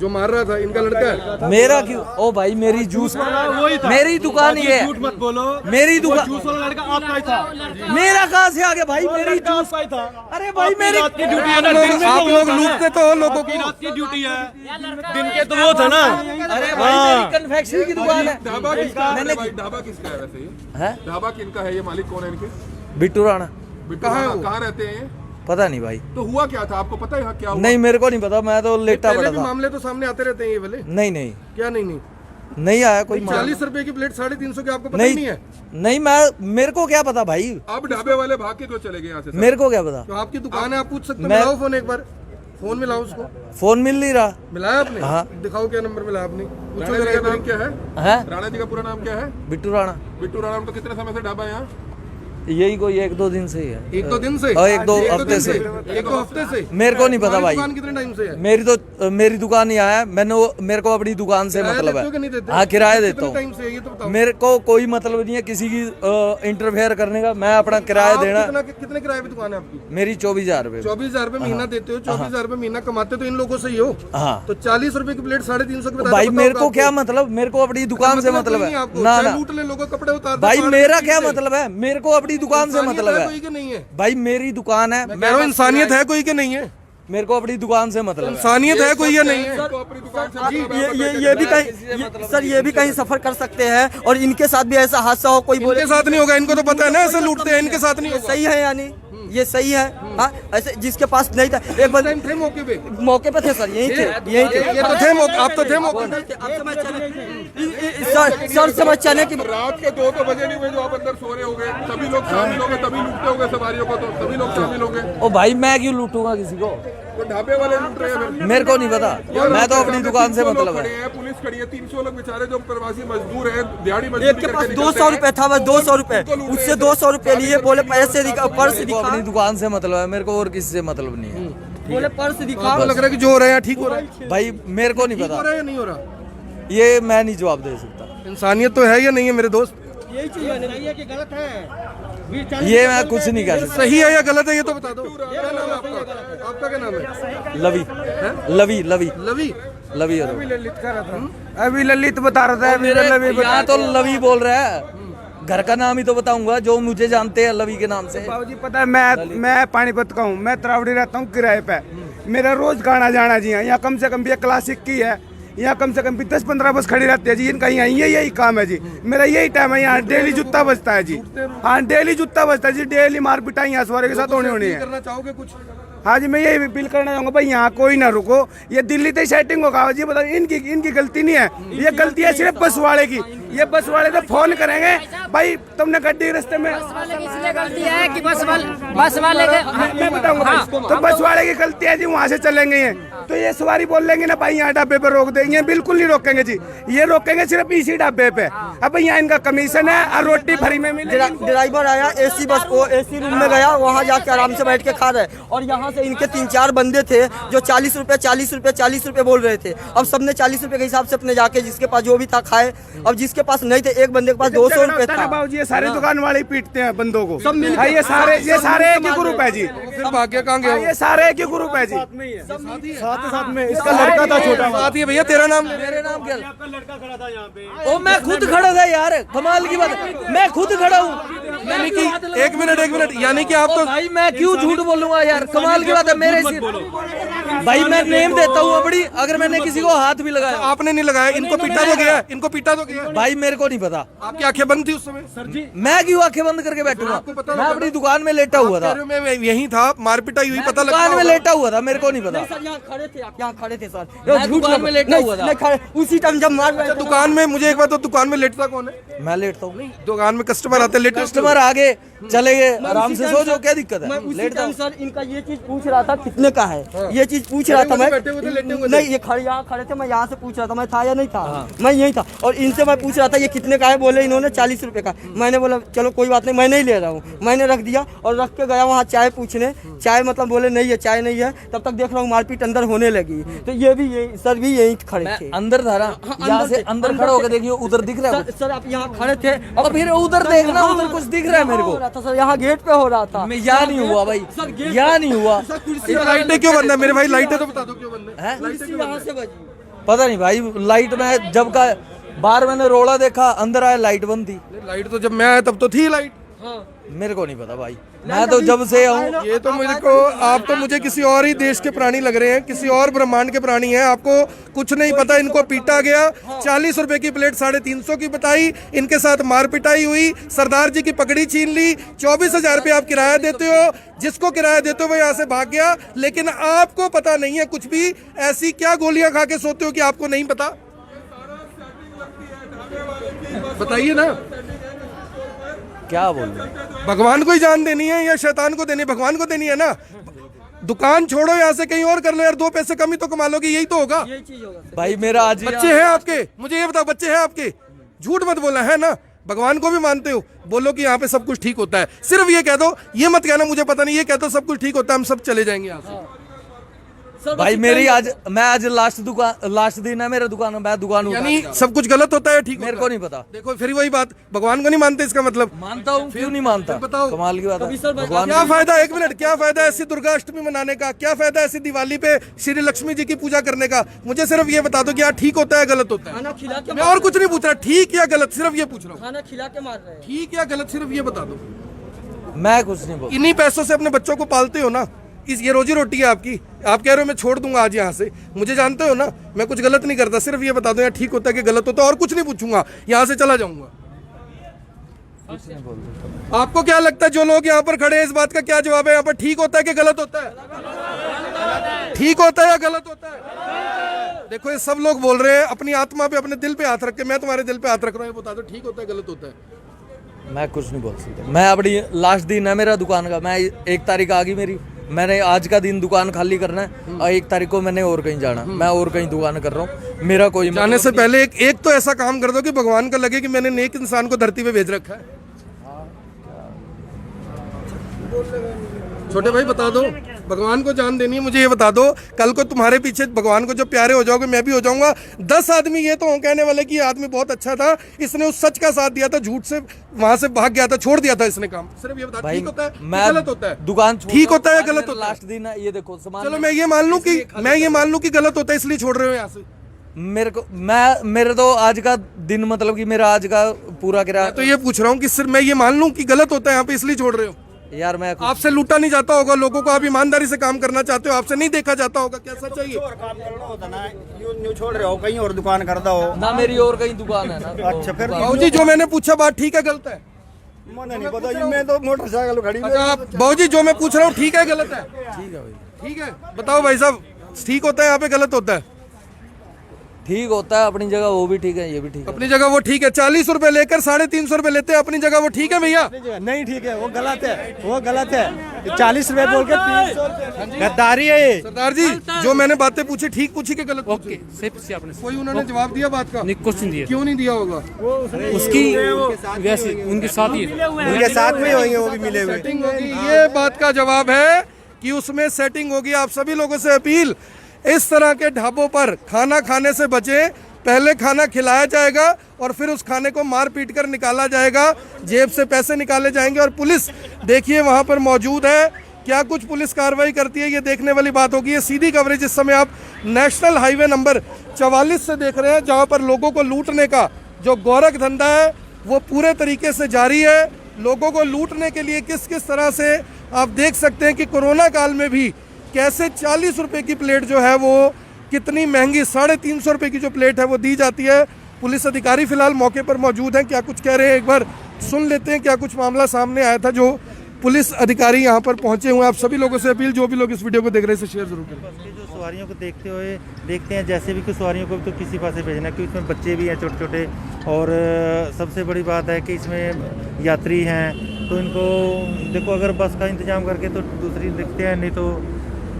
[SPEAKER 1] मार रहा था इनका लड़का है?
[SPEAKER 10] मेरा क्यों? ओ भाई, मेरी जूस, मेरी दुकान ये है।
[SPEAKER 11] मत बोलो,
[SPEAKER 10] मेरी दुकान,
[SPEAKER 11] लड़का आपका ही था।
[SPEAKER 10] मेरा कहाँ से आ गया भाई? मेरी जूस, अरे भाई मेरी
[SPEAKER 11] ड्यूटी है ना,
[SPEAKER 1] आप लोग लूटते तो हो लोगों को।
[SPEAKER 11] रात की ड्यूटी है, दिन के तो वो था ना।
[SPEAKER 10] अरे भाई, मेरी कन्फेक्शनरी की दुकान है।
[SPEAKER 1] ढाबा किसका
[SPEAKER 10] मैंने
[SPEAKER 1] है? ढाबा किसका है वैसे?
[SPEAKER 10] है
[SPEAKER 1] ढाबा किनका है? ये मालिक कौन है इनके?
[SPEAKER 10] बिट्टू राणा।
[SPEAKER 1] कहाँ है? कहाँ रहते हैं?
[SPEAKER 10] पता नहीं भाई।
[SPEAKER 1] तो हुआ क्या था आपको पता है? यहाँ क्या हुआ?
[SPEAKER 10] नहीं, मेरे को नहीं पता, मैं तो लेटा
[SPEAKER 1] पहले
[SPEAKER 10] पड़ा
[SPEAKER 1] भी
[SPEAKER 10] था।
[SPEAKER 1] मामले तो सामने आते रहते हैं ये वाले।
[SPEAKER 10] नहीं नहीं,
[SPEAKER 1] क्या नहीं?
[SPEAKER 10] नहीं आया कोई मामला।
[SPEAKER 1] 40 रुपए की प्लेट 350 की आपको पता ही नहीं है?
[SPEAKER 10] नहीं, मेरे को क्या पता भाई?
[SPEAKER 1] आप ढाबे वाले भाग के क्यों चले गए यहाँ से?
[SPEAKER 10] मेरे को क्या पता?
[SPEAKER 1] तो आपकी दुकान है, आप पूछ सकते हो।
[SPEAKER 10] मैं-
[SPEAKER 1] मिलाओ फोन एक बार, फोन मिलाओ उसको।
[SPEAKER 10] फोन मिल नहीं रहा।
[SPEAKER 1] मिलाया आपने?
[SPEAKER 10] हाँ।
[SPEAKER 1] दिखाओ क्या नंबर मिलाया आपने। पूछो जरा एक बार। क्या है?
[SPEAKER 10] है
[SPEAKER 1] राणा जी का पूरा नाम क्या है?
[SPEAKER 10] बिट्टू राणा।
[SPEAKER 1] बिट्टू राणा। तो कितने समय से ढाबा है यहाँ?
[SPEAKER 10] यही कोई 1-2 दिन से ही है।
[SPEAKER 1] 1-2 दिन से?
[SPEAKER 10] और 1-2
[SPEAKER 1] 1-2
[SPEAKER 10] हफ्ते
[SPEAKER 1] दिन
[SPEAKER 10] से।
[SPEAKER 1] 1-2 हफ्ते से?
[SPEAKER 10] मेरे को नहीं पता
[SPEAKER 1] हमारी
[SPEAKER 10] भाई।
[SPEAKER 1] दुकान कितने टाइम से है?
[SPEAKER 10] मेरी दुकान नहीं आया। मेरे को अपनी दुकान से
[SPEAKER 1] किराया
[SPEAKER 10] मतलब
[SPEAKER 1] देते हो कि नहीं
[SPEAKER 10] है।
[SPEAKER 1] देते?
[SPEAKER 10] हाँ, किराया देता
[SPEAKER 1] कितने
[SPEAKER 10] हूँ।
[SPEAKER 1] टाइम से है ये तो बताओ।
[SPEAKER 10] मेरे को कोई मतलब नहीं है किसी की इंटरफेयर करने का। मैं अपना किराया
[SPEAKER 1] आप
[SPEAKER 10] देना।
[SPEAKER 1] कितने किराए पे दुकान है आपकी?
[SPEAKER 10] मेरी 24,000 रुपए।
[SPEAKER 1] 24,000 रुपए महीना देते हो? 24,000 रुपए महीना कमाते तो इन लोगों से ही हो।
[SPEAKER 10] हाँ,
[SPEAKER 1] तो 40 रुपए की प्लेट 350 की
[SPEAKER 10] भाई मेरे को क्या मतलब? मेरे को अपनी दुकान से मतलब है ना। ना
[SPEAKER 1] लूट ले लोगों कपड़े उतार दे,
[SPEAKER 10] भाई,
[SPEAKER 1] मार
[SPEAKER 10] मेरा
[SPEAKER 1] दे
[SPEAKER 10] क्या
[SPEAKER 1] पीछे।
[SPEAKER 10] मतलब है? मेरे को अपनी दुकान से मतलब
[SPEAKER 1] इंसानियत है
[SPEAKER 10] है
[SPEAKER 1] कोई कि नहीं है?
[SPEAKER 10] भाई। मेरी दुकान है।
[SPEAKER 1] मैं कह रहा हूं, इंसानियत है कोई कि नहीं है?
[SPEAKER 10] मेरे को अपनी दुकान से मतलब है।
[SPEAKER 1] इंसानियत है कोई या नहीं है?
[SPEAKER 4] ये भी कहीं सर, ये भी कहीं सफर कर सकते हैं, और इनके साथ भी ऐसा हादसा हो, कोई बोले
[SPEAKER 1] इनके साथ नहीं होगा, इनको तो पता है ना ऐसे लूटते हैं, इनके साथ नहीं होगा।
[SPEAKER 4] सही है, यानी ये सही है। हाँ, ऐसे जिसके पास नहीं था, एक बंदे
[SPEAKER 1] थे मौके पे।
[SPEAKER 4] मौके पे थे सर, यही थे।
[SPEAKER 1] ये तो थे मौके, आप तो थे मौके पे।
[SPEAKER 4] सर समझ चले कि
[SPEAKER 1] रात के 2 बजे नहीं हुए जो आप अंदर सो रहे होंगे, सभी लोग शामिल होंगे, तभी लूटते होंगे सवारियों को, तो सभी लोग शामिल होंगे।
[SPEAKER 10] ओ भाई, मैं क्यों लूटूंगा किसी को?
[SPEAKER 1] तो ढाबे वाले लूट रहे हैं फिर?
[SPEAKER 10] मेरे को नहीं पता। मैं तो अपनी दुकान से मतलब
[SPEAKER 1] खड़े
[SPEAKER 10] है।
[SPEAKER 1] हैं, पुलिस खड़ी है, 300 लोग बेचारे जो प्रवासी मजदूर हैं, दिहाड़ी
[SPEAKER 4] एक
[SPEAKER 1] मजदूरी
[SPEAKER 4] के पास
[SPEAKER 1] करके
[SPEAKER 4] 200 रुपए था, बस 200 रुपए, उससे 200 रुपए लिए, बोले पैसे दिखा, पर्स
[SPEAKER 10] मेरे को
[SPEAKER 4] दिखा,
[SPEAKER 10] अपनी दुकान से मतलब है। मेरे को और किसी से मतलब नहीं है।
[SPEAKER 4] बोले पर्स दिखा।
[SPEAKER 1] आपको लग रहा है कि जो हो रहा है ठीक हो रहा है?
[SPEAKER 10] भाई मेरे को नहीं
[SPEAKER 1] ठीक हो
[SPEAKER 10] पता,
[SPEAKER 1] रहा है या नहीं हो रहा?
[SPEAKER 10] ये मैं नहीं जवाब दे सकता।
[SPEAKER 1] इंसानियत तो है या नहीं है मेरे दोस्त?
[SPEAKER 10] ये मैं कुछ नहीं कह सकता।
[SPEAKER 1] सही है या गलत है ये तो बता दो। क्या नाम है आपका? आपका क्या नाम है?
[SPEAKER 10] लवी, लवी, लवी,
[SPEAKER 1] लवी।
[SPEAKER 10] लवी।
[SPEAKER 11] अभी ललित बता रहा था, अभी लवी
[SPEAKER 10] यहाँ तो लवी बोल रहा है। घर का नाम ही तो बताऊंगा जो मुझे जानते हैं लवी के नाम से।
[SPEAKER 11] बाबूजी पता है, मैं पानीपत का हूँ, मैं तरावड़ी रहता हूँ किराए पे। मेरा रोज गाना जाना जी, यहाँ कम से कम भी क्लासिक की है, यहाँ कम से कम भी 10-15 बस खड़ी रहती है जी। इनका यहाँ यही काम है जी, मेरा यही टाइम है। यहाँ डेली जूता बजता है जी। हाँ, डेली जूता बजता है जी, डेली मार पिटाई यहाँ सवारी के साथ होनी है।
[SPEAKER 1] करना चाहोगे कुछ?
[SPEAKER 11] हाँ जी, मैं यही अपील करना चाहूंगा भाई, यहाँ कोई ना रुको। ये दिल्ली से सेटिंग होगा जी, बताओ इनकी गलती नहीं है, ये गलती है सिर्फ बस वाले की। ये बस वाले तो फोन करेंगे, भाई तुमने गड्डी रास्ते में,
[SPEAKER 12] इसलिए गलती है कि बस वाले
[SPEAKER 11] मैं बताऊंगा भाई, तो बस वाले की गलती है जी, वहाँ से चलेंगे ये। तो ये सवारी बोल लेंगे ना भाई यहाँ ढाबे पे रोक देंगे, बिल्कुल नहीं रोकेंगे जी। ये रोकेंगे सिर्फ इसी ढाबे पे। अब यहाँ इनका कमीशन है और रोटी फ्री में मिलेगी।
[SPEAKER 4] ड्राइवर आया एसी बस, वो एसी रूम में गया, वहाँ जाके आराम से बैठ के खा रहे। और यहाँ से इनके 3-4 बंदे थे जो 40 रुपए बोल रहे थे। अब सबने 40 रुपए के हिसाब से अपने जाके जिसके पास जो भी था खाए। अब जिसके पास नहीं थे, एक बंदे के पास 200 रुपए था।
[SPEAKER 11] बाबू जी ये सारे दुकान वाले पीटते हैं बंदों को सब मिल। ये सारे एक ही ग्रुप है जी।
[SPEAKER 1] फिर भाग्य कहाँ गया?
[SPEAKER 11] ये सारे एक ही ग्रुप है जी।
[SPEAKER 10] साथ में इसका लड़का था छोटा।
[SPEAKER 1] साथ ही भैया तेरा नाम?
[SPEAKER 3] मेरे नाम क्या? ओ मैं खुद खड़ा था यार, कमाल की बात है, मैं खुद खड़ा हूँ।
[SPEAKER 1] यानी कि एक मिनट, यानी कि आप तो
[SPEAKER 3] भाई मैं क्यों झूठ बोलूंगा यार, कमाल की बात है। मेरे भाई मैं नेम देता हूँ अपनी, अगर मैंने किसी को हाथ भी लगाया।
[SPEAKER 1] आपने नहीं लगाया, इनको पीटा तो गया, इनको पीटा तो गया।
[SPEAKER 3] भाई मेरे को नहीं पता,
[SPEAKER 1] आपकी आंखें बंद थी उस समय? सर जी
[SPEAKER 3] मैं क्यों आंखें बंद करके बैठूंगा? मैं अपनी दुकान में लेटा हुआ था।
[SPEAKER 1] मैं यही था, मारपीटाई हुई, पता लगा।
[SPEAKER 3] दुकान में लेटा हुआ था, मेरे को नहीं पता।
[SPEAKER 4] सर यहाँ खड़े थे, आप यहाँ खड़े थे सर।
[SPEAKER 3] मैं दुकान में लेटा हुआ था।
[SPEAKER 4] उसी टाइम जब मार रहे थे
[SPEAKER 1] दुकान में, मुझे एक बात तो, दुकान में लेटता कौन है?
[SPEAKER 3] मैं लेटता हूँ। नहीं,
[SPEAKER 1] दुकान में कस्टमर आते, लेटे
[SPEAKER 3] कस्टमर आगे चले गए, आराम से सो जाओ, क्या दिक्कत
[SPEAKER 4] मैं
[SPEAKER 3] है?
[SPEAKER 4] उसी
[SPEAKER 3] लेटता
[SPEAKER 4] टाइम
[SPEAKER 3] हूँ।
[SPEAKER 4] सर इनका ये चीज पूछ रहा था कितने का है, ये चीज पूछ रहा था मैं।
[SPEAKER 1] बैठे हुए थे, लेटे हुए थे?
[SPEAKER 4] नहीं, ये खड़े यहाँ खड़े थे, मैं यहाँ से पूछ रहा था, मैं था या नहीं था, मैं यही था। और इनसे मैं पूछ रहा था ये कितने का है, बोले इन्होंने 40 रुपए का। मैंने बोला चलो कोई बात नहीं, मैं नहीं ले रहा हूँ। मैंने रख दिया और रख के गया वहाँ चाय पूछने। चाय मतलब बोले नहीं है, चाय नहीं है। तब तक देख रहा हूँ मारपीट अंदर होने लगी। तो ये भी यही सर भी यही खड़े थे।
[SPEAKER 3] अंदर था ना, यहाँ से अंदर खड़ा होकर देखिए, उधर दिख रहा है।
[SPEAKER 4] सर आप यहाँ खड़े थे
[SPEAKER 3] और फिर उधर देखना, उधर कुछ दिख रहा है मेरे को।
[SPEAKER 4] सर यहाँ गेट पे हो रहा था।
[SPEAKER 3] मैं यहाँ नहीं हुआ भाई, यहाँ नहीं हुआ।
[SPEAKER 1] लाइटें क्यों बंद है मेरे भाई? लाइटें तो बता दो क्यों बंद है?
[SPEAKER 4] यहाँ से बजी।
[SPEAKER 3] पता नहीं भाई, लाइट में जब का बाहर मैंने रोड़ा देखा, अंदर आया लाइट बंद थी।
[SPEAKER 1] लाइट तो जब मैं आया तब तो थी लाइट।
[SPEAKER 3] मेरे को नहीं पता भाई, मैं तो जब से आऊँ।
[SPEAKER 1] ये तो मुझे को, आप तो मुझे किसी और ही देश के प्राणी लग रहे हैं, किसी और ब्रह्मांड के प्राणी हैं। आपको कुछ नहीं पता, इनको पीटा गया, 40 रुपए की प्लेट 350 की बताई, इनके साथ मार पिटाई हुई, सरदार जी की पगड़ी छीन ली, 24,000 रुपये आप किराया देते हो, जिसको किराया देते हो वो यहाँ से भाग गया। लेकिन आपको पता नहीं है कुछ भी। ऐसी क्या गोलियां खा के सोते हो कि आपको नहीं पता? बताइए ना,
[SPEAKER 3] क्या बोल रहे?
[SPEAKER 1] भगवान को ही जान देनी है या शैतान को देनी है? भगवान को देनी है ना। दुकान छोड़ो, यहाँ से कहीं और कर लो यार, 2 पैसे कम ही तो कमा लोगे, यही तो होगा।
[SPEAKER 3] भाई मेरा आज
[SPEAKER 1] बच्चे हैं आपके, मुझे ये बताओ, बच्चे हैं आपके? झूठ मत बोला है ना। भगवान को भी मानते हो, बोलो कि यहाँ पे सब कुछ ठीक होता है। सिर्फ ये कह दो, ये मत कहना मुझे पता नहीं, ये कह दो सब कुछ ठीक होता है, हम सब चले जाएंगे यहाँ से।
[SPEAKER 3] भाई मेरी मैं आज लास्ट दिन है मेरा दुकान, मैं दुकान
[SPEAKER 1] यानी सब कुछ गलत होता है, ठीक
[SPEAKER 3] मेरे को नहीं पता।
[SPEAKER 1] देखो फिर वही बात, भगवान को नहीं मानते इसका मतलब?
[SPEAKER 3] मानता हूँ, क्यों नहीं मानता?
[SPEAKER 1] बताओ,
[SPEAKER 3] कमाल की बात है। भगवान
[SPEAKER 1] क्या फायदा, एक मिनट, क्या फायदा ऐसी दुर्गा अष्टमी मनाने का? क्या फायदा ऐसी दिवाली पे श्री लक्ष्मी जी की पूजा करने का? मुझे सिर्फ ये बता दो कि यहाँ ठीक होता है, गलत होता है? मैं और कुछ नहीं पूछ रहा, ठीक या गलत, सिर्फ ये पूछ रहा हूँ।
[SPEAKER 4] खाना खिला के मार रहे हैं।
[SPEAKER 1] ठीक या गलत, सिर्फ ये बता दो।
[SPEAKER 3] मैं कुछ नहीं बोल।
[SPEAKER 1] इन्हीं पैसों से अपने बच्चों को पालते हो ना, ये रोजी रोटी है आपकी। आप कह रहे हो मैं छोड़ दूंगा आज यहाँ से, मुझे जानते हो ना, मैं कुछ गलत नहीं करता। सिर्फ ये बता दो यार ठीक होता है कि गलत होता है, और कुछ नहीं पूछूंगा, यहाँ से चला जाऊंगा। आपको क्या लगता है जो लोग यहाँ पर खड़े हैं, इस बात का क्या जवाब है? यहाँ पर ठीक होता है कि गलत होता है? ठीक होता है या गलत होता है? देखो ये सब लोग बोल रहे हैं, अपनी आत्मा पे, अपने दिल पे हाथ रख के। मैं तुम्हारे दिल पे हाथ रख रहा हूँ, ये बता दो ठीक होता है गलत होता है?
[SPEAKER 3] मैं कुछ नहीं बोल सकता। मैं अपनी लास्ट दिन है मेरा दुकान का, मैं 1 तारीख आ गई मेरी, मैंने आज का दिन दुकान खाली करना है और 1 तारीख को मैंने और कहीं जाना, मैं और कहीं दुकान कर रहा हूँ। मेरा कोई
[SPEAKER 1] जाने से पहले एक तो ऐसा काम कर दो कि भगवान को लगे कि मैंने नेक इंसान को धरती पे भेज रखा है। छोटे भाई बता दो, भगवान को जान देनी है, मुझे ये बता दो, कल को तुम्हारे पीछे भगवान को जब प्यारे हो जाओगे, मैं भी हो जाऊंगा। 10 आदमी ये तो कहने वाले कि ये आदमी बहुत अच्छा था, इसने उस सच का साथ दिया था, झूठ से वहां से भाग गया था, छोड़ दिया था इसने काम। सिर्फ ये बता, ठीक होता है गलत होता है?
[SPEAKER 3] दुकान
[SPEAKER 1] ठीक होता है गलत होता है?
[SPEAKER 3] लास्ट दिन है ये, देखो सामान।
[SPEAKER 1] चलो मैं ये मान लूं कि गलत होता है, इसलिए छोड़ रहे हो यहाँ से।
[SPEAKER 3] मेरे तो आज का दिन, मतलब कि मेरा आज का पूरा किराया।
[SPEAKER 1] तो ये पूछ रहा हूँ कि सिर्फ मैं ये मान लूं कि गलत होता है यहाँ पे, इसलिए छोड़ रहे हो?
[SPEAKER 3] यार मैं
[SPEAKER 1] आपसे लूटा नहीं जाता होगा, लोगों को आप ईमानदारी से काम करना चाहते हो, आपसे नहीं देखा जाता होगा, क्या सच चाहिए?
[SPEAKER 10] छोड़ रहे हो, कहीं और दुकान करता हो
[SPEAKER 3] ना, मेरी और कहीं दुकान है ना।
[SPEAKER 10] अच्छा फिर
[SPEAKER 1] बाबूजी जो मैंने पूछा बात ठीक है गलत है?
[SPEAKER 10] मुझे नहीं पता जी, मैं तो मोटरसाइकिल खड़ी।
[SPEAKER 1] अच्छा बाबूजी जो मैं पूछ रहा हूँ ठीक है गलत है? ठीक है भाई, ठीक है, बताओ भाई साहब, ठीक होता है यहाँ पे गलत होता है?
[SPEAKER 12] ठीक होता है अपनी जगह, वो भी ठीक है, ये भी ठीक है।
[SPEAKER 1] अपनी जगह वो ठीक है, 40 रुपए लेकर 350 रुपए लेते हैं, अपनी जगह वो ठीक है भैया?
[SPEAKER 2] नहीं ठीक है, वो गलत है, वो गलत है। 40 रुपए बोल के 300 गद्दारी है ये।
[SPEAKER 1] सरदार जी, जो मैंने बातें पूछी ठीक पूछी के गलत पूछी?
[SPEAKER 3] सही पूछी आपने।
[SPEAKER 1] कोई उन्होंने जवाब दिया बात का?
[SPEAKER 3] कुछ नहीं दिया।
[SPEAKER 1] क्यों नहीं दिया होगा?
[SPEAKER 3] उसकी वैसे उनके साथ ही
[SPEAKER 2] उनके साथ में होंगे वो भी मिले हुए।
[SPEAKER 1] सेटिंग होगी, ये बात का जवाब है कि उसमें सेटिंग होगी। आप सभी लोगों से अपील, इस तरह के ढाबों पर खाना खाने से बचें। पहले खाना खिलाया जाएगा और फिर उस खाने को मार पीट कर निकाला जाएगा, जेब से पैसे निकाले जाएंगे। और पुलिस देखिए वहां पर मौजूद है, क्या कुछ पुलिस कार्रवाई करती है ये देखने वाली बात होगी। ये सीधी कवरेज इस समय आप नेशनल हाईवे नंबर 44 से देख रहे हैं, जहां पर लोगों को लूटने का जो गोरख धंधा है वो पूरे तरीके से जारी है। लोगों को लूटने के लिए किस किस तरह से आप देख सकते हैं कि कोरोना काल में भी कैसे 40 रुपए की प्लेट जो है वो कितनी महंगी 350 रुपए की जो प्लेट है वो दी जाती है। पुलिस अधिकारी फिलहाल मौके पर मौजूद हैं, क्या कुछ कह रहे हैं एक बार सुन लेते हैं। क्या कुछ मामला सामने आया था, जो पुलिस अधिकारी यहाँ पर पहुंचे हुए हैं। आप सभी लोगों से अपील, जो भी लोग इस वीडियो को देख रहे हैं इसे शेयर जरूर करें।
[SPEAKER 13] जो सवारियों को देखते हैं जैसे भी कुछ सवारियों को तो किसी पास से भेजना, क्योंकि इसमें बच्चे भी हैं छोटे छोटे, और सबसे बड़ी बात है कि इसमें यात्री हैं, तो इनको देखो अगर बस का इंतजाम करके तो दूसरी देखते हैं, नहीं तो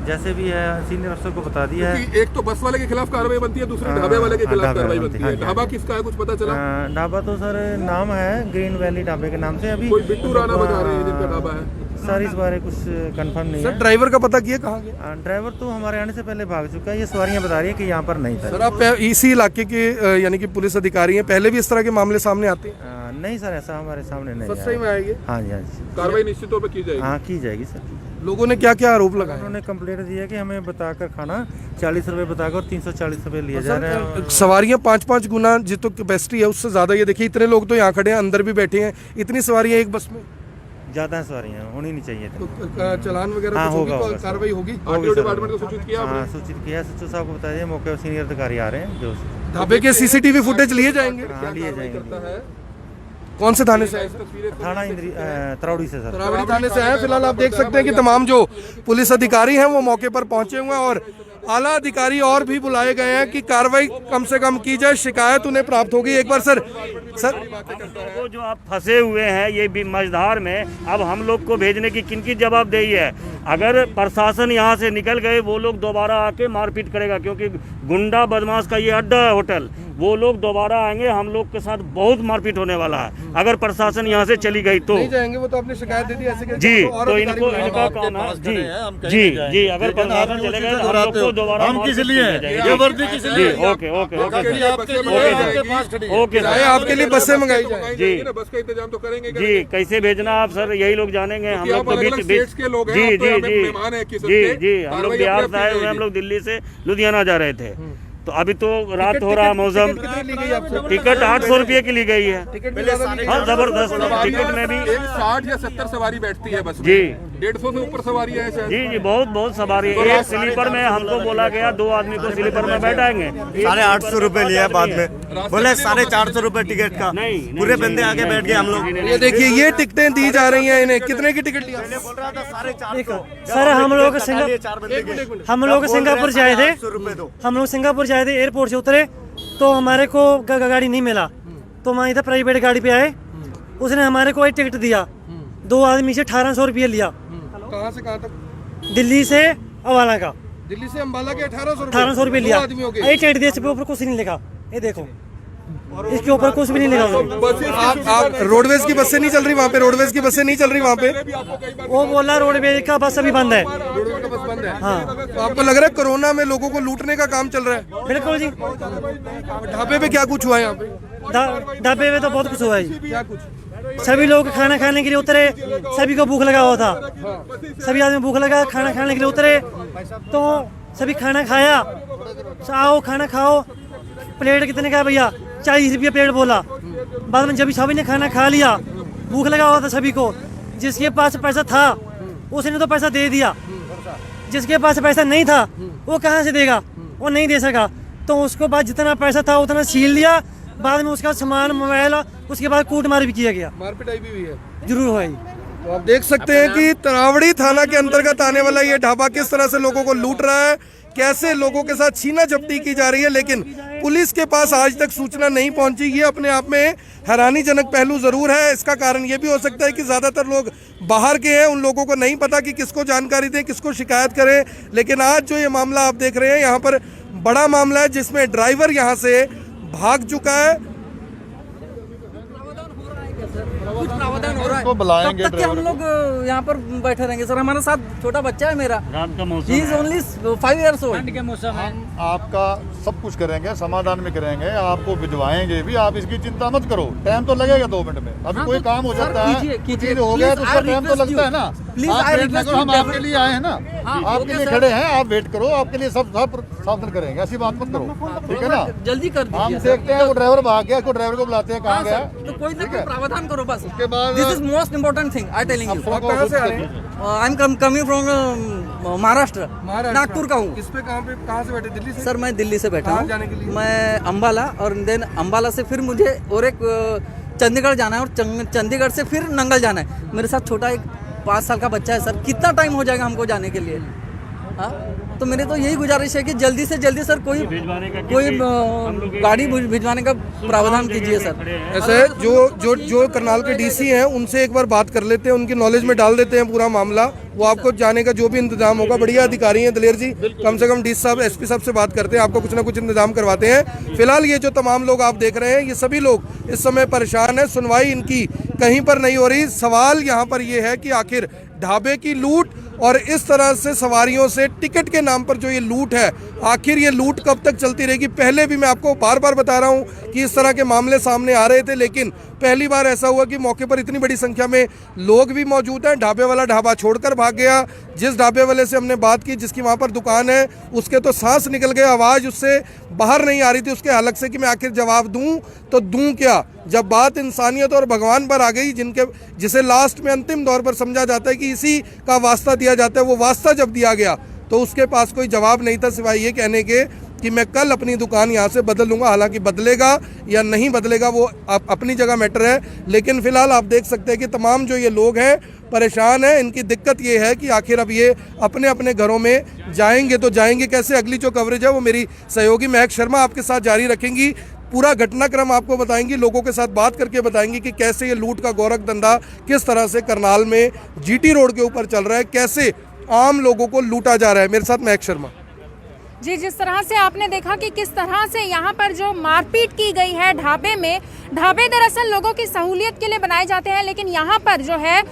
[SPEAKER 13] जैसे भी है सीनियर अफसर को बता दिया है।
[SPEAKER 1] एक तो बस वाले के खिलाफ कार्रवाई बनती है, दूसरे ढाबे वाले के खिलाफ कार्रवाई बनती है। ढाबा किसका है कुछ पता चला?
[SPEAKER 13] ढाबा तो सर नाम है ग्रीन वैली ढाबे के नाम से। अभी
[SPEAKER 1] कोई बिट्टू राणा बता रहे हैं जिनका ढाबा है।
[SPEAKER 13] सर इस बारे कुछ कंफर्म नहीं है।
[SPEAKER 1] ड्राइवर का पता किया कहाँ गया?
[SPEAKER 13] ड्राइवर तो हमारे आने से पहले भाग चुका है, ये सवारियां बता रही है कि यहाँ पर नहीं था।
[SPEAKER 1] सर आप इसी इलाके के यानी कि पुलिस अधिकारी हैं, पहले भी इस तरह के मामले सामने आते हैं?
[SPEAKER 13] नहीं सर, ऐसा हमारे सामने नहीं
[SPEAKER 1] सच सही में आएगी?
[SPEAKER 13] हाँ जी, हाँ जी,
[SPEAKER 1] कार्रवाई निश्चित तौर पर की जाएगी।
[SPEAKER 13] हाँ की जाएगी सर।
[SPEAKER 1] लोगों ने क्या क्या आरोप लगाए?
[SPEAKER 13] उन्होंने कंप्लेंट दी है कि हमें बताकर खाना 40 रुपए बताकर 340 रुपए लिए जा रहे हैं।
[SPEAKER 1] सवारियां 5-5 गुना जितनी कैपेसिटी है उससे ज्यादा। ये देखिए इतने लोग तो यहाँ खड़े हैं, अंदर भी बैठे हैं, इतनी सवारियां एक बस में?
[SPEAKER 13] ज्यादा सवारियां होनी नहीं चाहिए थी।
[SPEAKER 1] तो चालान वगैरह
[SPEAKER 13] हाँ,
[SPEAKER 1] होगा, कार्रवाई होगी? आरटीओ डिपार्टमेंट को सूचित किया?
[SPEAKER 13] हाँ सूचित किया, सचिव साहब को बता दिया, मौके पर सीनियर अधिकारी आ रहे हैं। जो
[SPEAKER 1] ढाबे के सीसीटीवी फुटेज लिए जाएंगे?
[SPEAKER 13] हाँ लिए जाएंगे।
[SPEAKER 1] कौन से थाने से?
[SPEAKER 13] थाना तरावड़ी से सर।
[SPEAKER 1] तरावड़ी थाने से है। फिलहाल आप देख सकते हैं कि तमाम जो पुलिस अधिकारी हैं वो मौके पर पहुंचे हुए हैं और आला अधिकारी और भी बुलाए गए हैं कि कार्रवाई कम से कम की जाए। शिकायत उन्हें प्राप्त होगी। एक बार सर
[SPEAKER 8] वो जो आप फंसे हुए हैं ये भी मझधार में, अब हम लोग को भेजने की किनकी जवाबदेही है? अगर प्रशासन यहाँ से निकल गए वो लोग दोबारा आके मारपीट करेगा, क्योंकि गुंडा बदमाश का ये अड्डा है होटल। वो लोग दोबारा आएंगे, हम लोग के साथ बहुत मारपीट होने वाला है अगर प्रशासन यहाँ से चली गई तो।
[SPEAKER 1] नहीं जाएंगे वो तो आपने शिकायत दे दी ऐसे
[SPEAKER 8] जी, तो इनको इनका काम है जी जी जी, अगर प्रशासन चले गए हम लोग को दोबारा
[SPEAKER 10] हम किस लिए ये वर्दी किस लिए?
[SPEAKER 8] ओके ओके ओके
[SPEAKER 1] आपके लिए बसें मंगाई जाए
[SPEAKER 8] जी,
[SPEAKER 1] बस का इंतजाम तो करेंगे
[SPEAKER 8] जी। कैसे भेजना आप सर, यही लोग जानेंगे। हम लोग तो बीच जी जी जी जी, हम लोग बिहार से आए हुए, हम लोग दिल्ली से लुधियाना जा रहे थे, तो अभी तो रात हो रहा मौसम। टिकट 800 रुपये की ली गई है। हाँ जबरदस्त। टिकट में भी
[SPEAKER 1] 60 या 70 सवारी बैठती है बस में।
[SPEAKER 8] जी
[SPEAKER 1] 150 से ऊपर सवारी है शायद।
[SPEAKER 8] जी जी, बहुत बहुत सवारी है। एक स्लीपर में हमको बोला गया 2 आदमी को स्लीपर में बैठाएंगे।
[SPEAKER 10] 850 रुपए लिया बाद में, बोले 450 रुपए टिकट का।
[SPEAKER 8] नहीं
[SPEAKER 10] पूरे बंदे आगे बैठ गए हम लोग।
[SPEAKER 1] ये देखिए ये टिकटें दी जा रही हैं इन्हें। कितने की टिकट लिया?
[SPEAKER 9] सर हम लोग सिंगापुर जाए थे, हम लोग सिंगापुर जाए थे, एयरपोर्ट से उतरे तो हमारे को गाड़ी नहीं मिला, तो हम इधर प्राइवेट गाड़ी पे आए, उसने हमारे को एक टिकट दिया, 2 आदमी से 1800 रुपये लिया।
[SPEAKER 1] कहाँ से कहाँ तक?
[SPEAKER 9] दिल्ली से अम्बाला का।
[SPEAKER 1] दिल्ली से अम्बाला के
[SPEAKER 9] 1800 रुपये लिया। ये टिकट दिया, इसके ऊपर कुछ नहीं लिखा, ये देखो इसके ऊपर कुछ भी नहीं लिखा।
[SPEAKER 1] आप रोडवेज की बसें नहीं चल रही वहाँ पे? रोडवेज की बसें नहीं चल रही वहाँ पे?
[SPEAKER 9] वो बोला रोडवेज का बस अभी बंद है।
[SPEAKER 1] रोडवेज का बस बंद है?
[SPEAKER 9] हाँ।
[SPEAKER 1] तो आपको लग रहा है कोरोना में लोगों को लूटने का काम चल रहा है?
[SPEAKER 9] बिल्कुल जी।
[SPEAKER 1] ढाबे पे क्या कुछ हुआ है यहाँ पे?
[SPEAKER 9] ढाबे में तो बहुत कुछ हुआ है जी।
[SPEAKER 1] क्या कुछ?
[SPEAKER 9] सभी लोग खाना खाने के लिए उतरे, सभी को भूख लगा हुआ था, सभी आदमी भूख लगा, खाना खाने के लिए उतरे, तो सभी खाना खाया। आओ खाना खाओ। प्लेट कितने का भैया? 40 रुपये प्लेट बोला। बाद में जब सभी ने खाना खा लिया, भूख लगा हुआ था सभी को, जिसके पास पैसा था उसने तो पैसा दे दिया, जिसके पास पैसा नहीं था वो कहाँ से देगा? वो नहीं दे सका, तो उसको बाद जितना पैसा था उतना छीन लिया। बाद में उसका सामान मोबाइल, उसके बाद कूटमार भी किया गया।
[SPEAKER 1] मारपिटाई भी हुई है?
[SPEAKER 9] जरूर हुआ।
[SPEAKER 1] तो आप देख सकते हैं कि तरावड़ी थाना के अंतर्गत आने वाला ये ढाबा किस तरह से लोगों को लूट रहा है। कैसे लोगों के साथ छीना झपटी की जा रही है, लेकिन पुलिस के पास आज तक सूचना नहीं पहुंची। ये अपने आप में हैरानीजनक पहलू जरूर है। इसका कारण ये भी हो सकता है कि ज़्यादातर लोग बाहर के हैं, उन लोगों को नहीं पता कि किसको जानकारी दें, किसको शिकायत करें। लेकिन आज जो ये मामला आप देख रहे हैं, यहाँ पर बड़ा मामला है जिसमें ड्राइवर यहाँ से भाग चुका है।
[SPEAKER 12] कुछ प्रावधान हो रहा है, तब तक कि हम लोग यहाँ पर बैठे रहेंगे सर। हमारे साथ छोटा बच्चा है मेरा,
[SPEAKER 8] रात का मौसम
[SPEAKER 12] he is only 5 years old।
[SPEAKER 7] ठंड के मौसम है।
[SPEAKER 14] आपका सब कुछ करेंगे, समाधान में करेंगे, आपको भिजवाएंगे भी, आप इसकी चिंता मत करो। टाइम तो लगेगा 2 मिनट में, अभी कोई काम हो जाता है, हो गया तो उसका टाइम तो लगता है ना। आप वेट ना करो, हम आपके लिए आए हैं ना, आपके लिए खड़े हैं, आप वेट करो, आपके लिए सब सावधान करेंगे, ऐसी बात मत करो, ठीक है ना।
[SPEAKER 12] जल्दी कर दीजिए।
[SPEAKER 14] हम देखते हैं वो ड्राइवर भाग गया, को ड्राइवर को बुलाते हैं, कहाँ गया,
[SPEAKER 12] तो कोई ना कोई प्रावधान करो बस।
[SPEAKER 14] उसके बाद
[SPEAKER 12] this is most important thing I telling you.
[SPEAKER 1] कहाँ से आ रहे हैं?
[SPEAKER 12] I am coming from Maharashtra, Nagpur का हूँ।
[SPEAKER 1] किस पे कहाँ से बैठे? दिल्ली से?
[SPEAKER 12] सर मैं दिल्ली से बैठा
[SPEAKER 1] जाने के
[SPEAKER 12] हूँ,
[SPEAKER 1] लिए?
[SPEAKER 12] मैं अम्बाला, और देन अम्बाला से फिर मुझे और एक चंडीगढ़ जाना है, और चंडीगढ़ से फिर नंगल जाना है। मेरे साथ छोटा एक 5 साल का बच्चा है सर। कितना टाइम हो जाएगा हमको जाने के लिए? हाँ, तो मेरी तो यही गुजारिश है कि जल्दी से जल्दी सर कोई गाड़ी भिजवाने का प्रावधान कीजिए सर।
[SPEAKER 1] ऐसे जो करनाल के डीसी हैं उनसे एक बार बात कर लेते हैं, उनकी नॉलेज में डाल देते हैं पूरा मामला। वो आपको जाने का जो भी इंतजाम होगा, बढ़िया अधिकारी हैं दलेर जी, कम से कम डीसी साहब, एसपी साहब से बात करते हैं, आपको कुछ ना कुछ इंतजाम करवाते हैं। फिलहाल ये जो तमाम लोग आप देख रहे हैं, ये सभी लोग इस समय परेशान है, सुनवाई इनकी कहीं पर नहीं हो रही। सवाल यहाँ पर ये है कि आखिर ढाबे की लूट और इस तरह से सवारियों से टिकट के नाम पर जो ये लूट है, आखिर ये लूट कब तक चलती रहेगी? पहले भी मैं आपको बार बार बता रहा हूँ कि इस तरह के मामले सामने आ रहे थे, लेकिन पहली बार ऐसा हुआ कि मौके पर इतनी बड़ी संख्या में लोग भी मौजूद हैं। ढाबे वाला ढाबा छोड़कर भाग गया। जिस ढाबे वाले से हमने बात की, जिसकी वहाँ पर दुकान है, उसके तो सांस निकल गए, आवाज़ उससे बाहर नहीं आ रही थी उसके हलक से कि मैं आखिर जवाब दूँ तो दूँ क्या। जब बात इंसानियत और भगवान पर आ गई, जिसे लास्ट में अंतिम दौर पर समझा जाता है कि इसी का वास्ता दिया जाता है, वो वास्ता जब दिया गया तो उसके पास कोई जवाब नहीं था सिवाय ये कहने के कि मैं कल अपनी दुकान यहाँ से बदल लूँगा। हालांकि बदलेगा या नहीं बदलेगा वो अपनी जगह मैटर है, लेकिन फिलहाल आप देख सकते हैं कि तमाम जो ये लोग हैं परेशान हैं। इनकी दिक्कत ये है कि आखिर अब ये अपने अपने घरों में जाएंगे तो जाएंगे कैसे। अगली जो कवरेज है वो मेरी सहयोगी महक शर्मा आपके साथ जारी रखेंगी। पूरा घटनाक्रम आपको बताएंगी, लोगों के साथ बात करके बताएंगी कि कैसे ये लूट का गोरख धंधा किस तरह से करनाल में जीटी रोड के ऊपर चल रहा है, कैसे आम लोगों को लूटा जा रहा है। मेरे साथ महक शर्मा।
[SPEAKER 15] जी, जिस तरह से आपने देखा कि किस तरह से यहाँ पर जो मारपीट की गई है ढाबे में, ढाबे दरअसल लोगों की सहूलियत के लिए बनाए जाते हैं, लेकिन यहाँ पर जो है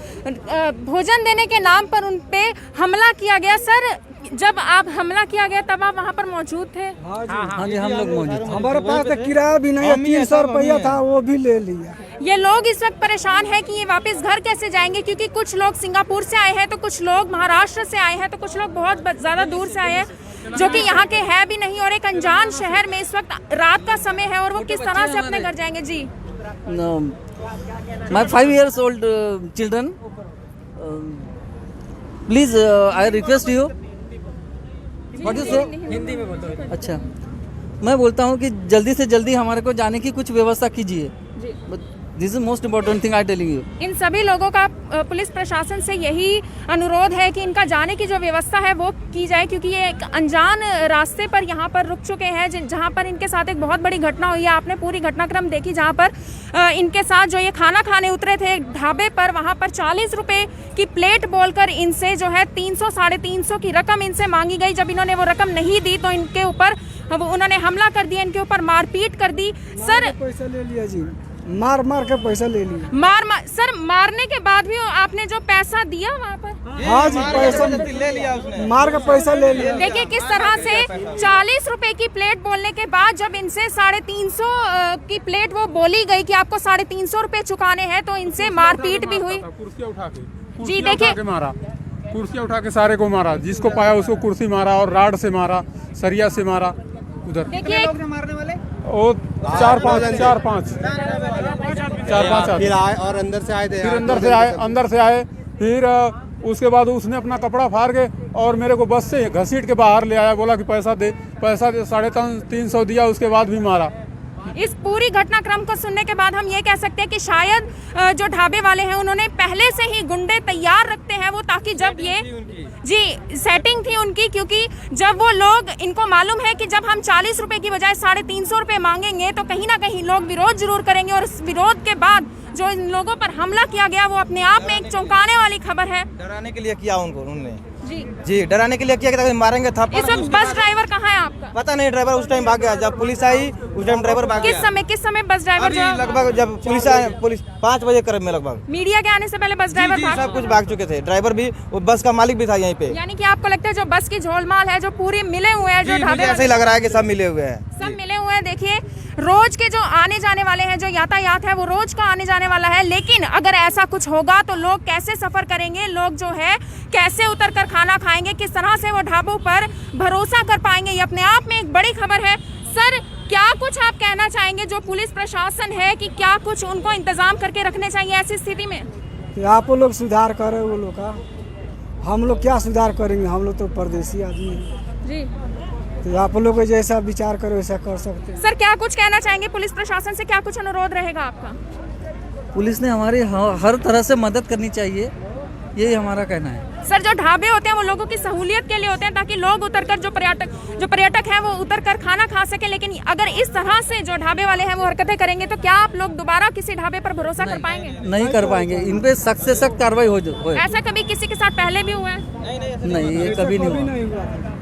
[SPEAKER 15] भोजन देने के नाम पर उन पे हमला किया गया। सर, जब आप हमला किया गया तब आप वहाँ पर मौजूद थे?
[SPEAKER 12] हाँ जी, हम लोग मौजूद थे।
[SPEAKER 11] हमारे पास तो किराया भी नहीं है, 300 रुपया था, वो भी ले लिया।
[SPEAKER 15] ये लोग इस वक्त परेशान हैं कि ये वापस घर कैसे जाएंगे, क्योंकि कुछ लोग सिंगापुर से आए हैं, तो कुछ लोग महाराष्ट्र से आए हैं, तो कुछ लोग बहुत ज़्यादा दूर से आए हैं जो कि यहाँ के है भी नहीं, और एक अनजान शहर में इस वक्त रात का समय है, और वो किस तरह से अपने घर जाएंगे? जी,
[SPEAKER 12] my 5 years old children, please I request you. What you से?
[SPEAKER 15] हिंदी में बोलते हैं।
[SPEAKER 12] अच्छा, मैं बोलता हूँ कि जल्दी से जल्दी हमारे को जाने की कुछ व्यवस्था कीजिए। This is most important thing I telling you.
[SPEAKER 15] इन सभी लोगों का पुलिस प्रशासन से यही अनुरोध है कि इनका जाने की जो व्यवस्था है वो की जाए, क्योंकि ये एक अनजान रास्ते पर यहाँ पर रुक चुके हैं, जहाँ पर इनके साथ एक बहुत बड़ी घटना हुई है। आपने पूरी घटनाक्रम देखी, जहाँ पर इनके साथ जो ये खाना खाने उतरे थे ढाबे पर, वहाँ पर 40 रुपये की प्लेट बोलकर इनसे जो है 300 साढ़े 300 की रकम इनसे मांगी गई। जब इन्होंने वो रकम नहीं दी तो इनके ऊपर उन्होंने हमला कर दिया, इनके ऊपर मारपीट कर दी। सर,
[SPEAKER 11] पैसा ले लिया जी, मार के पैसा ले लिया।
[SPEAKER 15] सर, मारने के बाद भी आपने जो पैसा दिया वहाँ पर?
[SPEAKER 11] हाँ जी, पैसा ले लिया उसने, मार का पैसा ले लिया।
[SPEAKER 15] देखिए किस तरह से 40 रुपए की प्लेट बोलने के बाद जब इनसे 350 की प्लेट वो बोली गई कि आपको 350 रुपए चुकाने हैं, तो इनसे मारपीट भी हुई। जी देखिए,
[SPEAKER 6] मारा, कुर्सियाँ उठा के सारे को मारा, जिसको पाया उसको कुर्सी मारा और राड से मारा, सरिया से मारा। उधर
[SPEAKER 15] देखिए
[SPEAKER 9] मारने वाले
[SPEAKER 6] वो 4-5
[SPEAKER 2] फिर आए और अंदर से आए थे,
[SPEAKER 6] फिर अंदर से आए फिर उसके बाद उसने अपना कपड़ा फाड़ के और मेरे को बस से घसीट के बाहर ले आया, बोला कि पैसा दे 350 दिया, उसके बाद भी मारा।
[SPEAKER 15] इस पूरी घटनाक्रम को सुनने के बाद हम ये कह सकते हैं कि शायद जो ढाबे वाले हैं उन्होंने पहले से ही गुंडे तैयार रखते हैं वो, ताकि जब ये जी सेटिंग थी उनकी, क्योंकि जब वो लोग, इनको मालूम है कि जब हम 40 रुपए की बजाय 350 रुपए मांगेंगे तो कहीं ना कहीं लोग विरोध जरूर करेंगे, और इस विरोध के बाद जो इन लोगों पर हमला किया गया वो अपने आप में एक चौंकाने वाली खबर है।
[SPEAKER 16] डराने के लिए किया उन्होंने
[SPEAKER 15] जी
[SPEAKER 16] डराने के लिए किया कि मारेंगे थप्पड़।
[SPEAKER 15] इस वक्त बस ड्राइवर कहाँ है आपका?
[SPEAKER 16] पता नहीं, ड्राइवर उस टाइम भाग गया, जब पुलिस आई उस टाइम ड्राइवर भाग गया।
[SPEAKER 15] किस समय बस ड्राइवर जो
[SPEAKER 16] लगभग जब पुलिस 5 बजे करीब में लगभग
[SPEAKER 15] मीडिया के आने से पहले बस ड्राइवर
[SPEAKER 16] सब कुछ भाग चुके थे, ड्राइवर भी, वो बस का मालिक भी था यहीं पे।
[SPEAKER 15] यानी कि आपको लगता है जो बस की झोलमाल है, जो पूरी मिले हुए हैं, जो ढाबे
[SPEAKER 16] ऐसा ही लग रहा है कि सब मिले हुए हैं,
[SPEAKER 15] सब मिले हुए हैं। देखिए रोज के जो आने जाने वाले हैं, जो यातायात है वो रोज का आने जाने वाला है, लेकिन अगर ऐसा कुछ होगा तो लोग कैसे सफर करेंगे, लोग जो है कैसे उतर कर खाना खाएंगे, किस तरह से वो ढाबों पर भरोसा कर पाएंगे, ये अपने आप में एक बड़ी खबर है। सर क्या कुछ आप कहना चाहेंगे जो पुलिस प्रशासन है कि क्या कुछ उनको इंतजाम करके रखने चाहिए ऐसी स्थिति में?
[SPEAKER 17] आप लोग सुधार करें वो लोग का, हम लोग क्या सुधार करेंगे, हम लोग तो परदेसी आदमी हैं
[SPEAKER 15] जी।
[SPEAKER 17] तो आप लोग जैसा विचार करो वैसा कर सकते हैं।
[SPEAKER 15] सर क्या कुछ कहना चाहेंगे पुलिस प्रशासन से, क्या कुछ अनुरोध रहेगा आपका?
[SPEAKER 12] पुलिस ने हमारी हर तरह से मदद करनी चाहिए, यही हमारा कहना है।
[SPEAKER 15] सर जो ढाबे होते हैं वो लोगों की सहूलियत के लिए होते हैं, ताकि लोग उतरकर, जो पर्यटक हैं वो उतरकर खाना खा सके, लेकिन अगर इस तरह से जो ढाबे वाले हैं वो हरकतें करेंगे तो क्या आप लोग दोबारा किसी ढाबे पर भरोसा कर पाएंगे?
[SPEAKER 12] नहीं कर पाएंगे, इन पे सख्त से सख्त कार्रवाई हो।
[SPEAKER 15] ऐसा कभी किसी के साथ पहले भी हुआ है?
[SPEAKER 12] नहीं, ये कभी नहीं हुआ।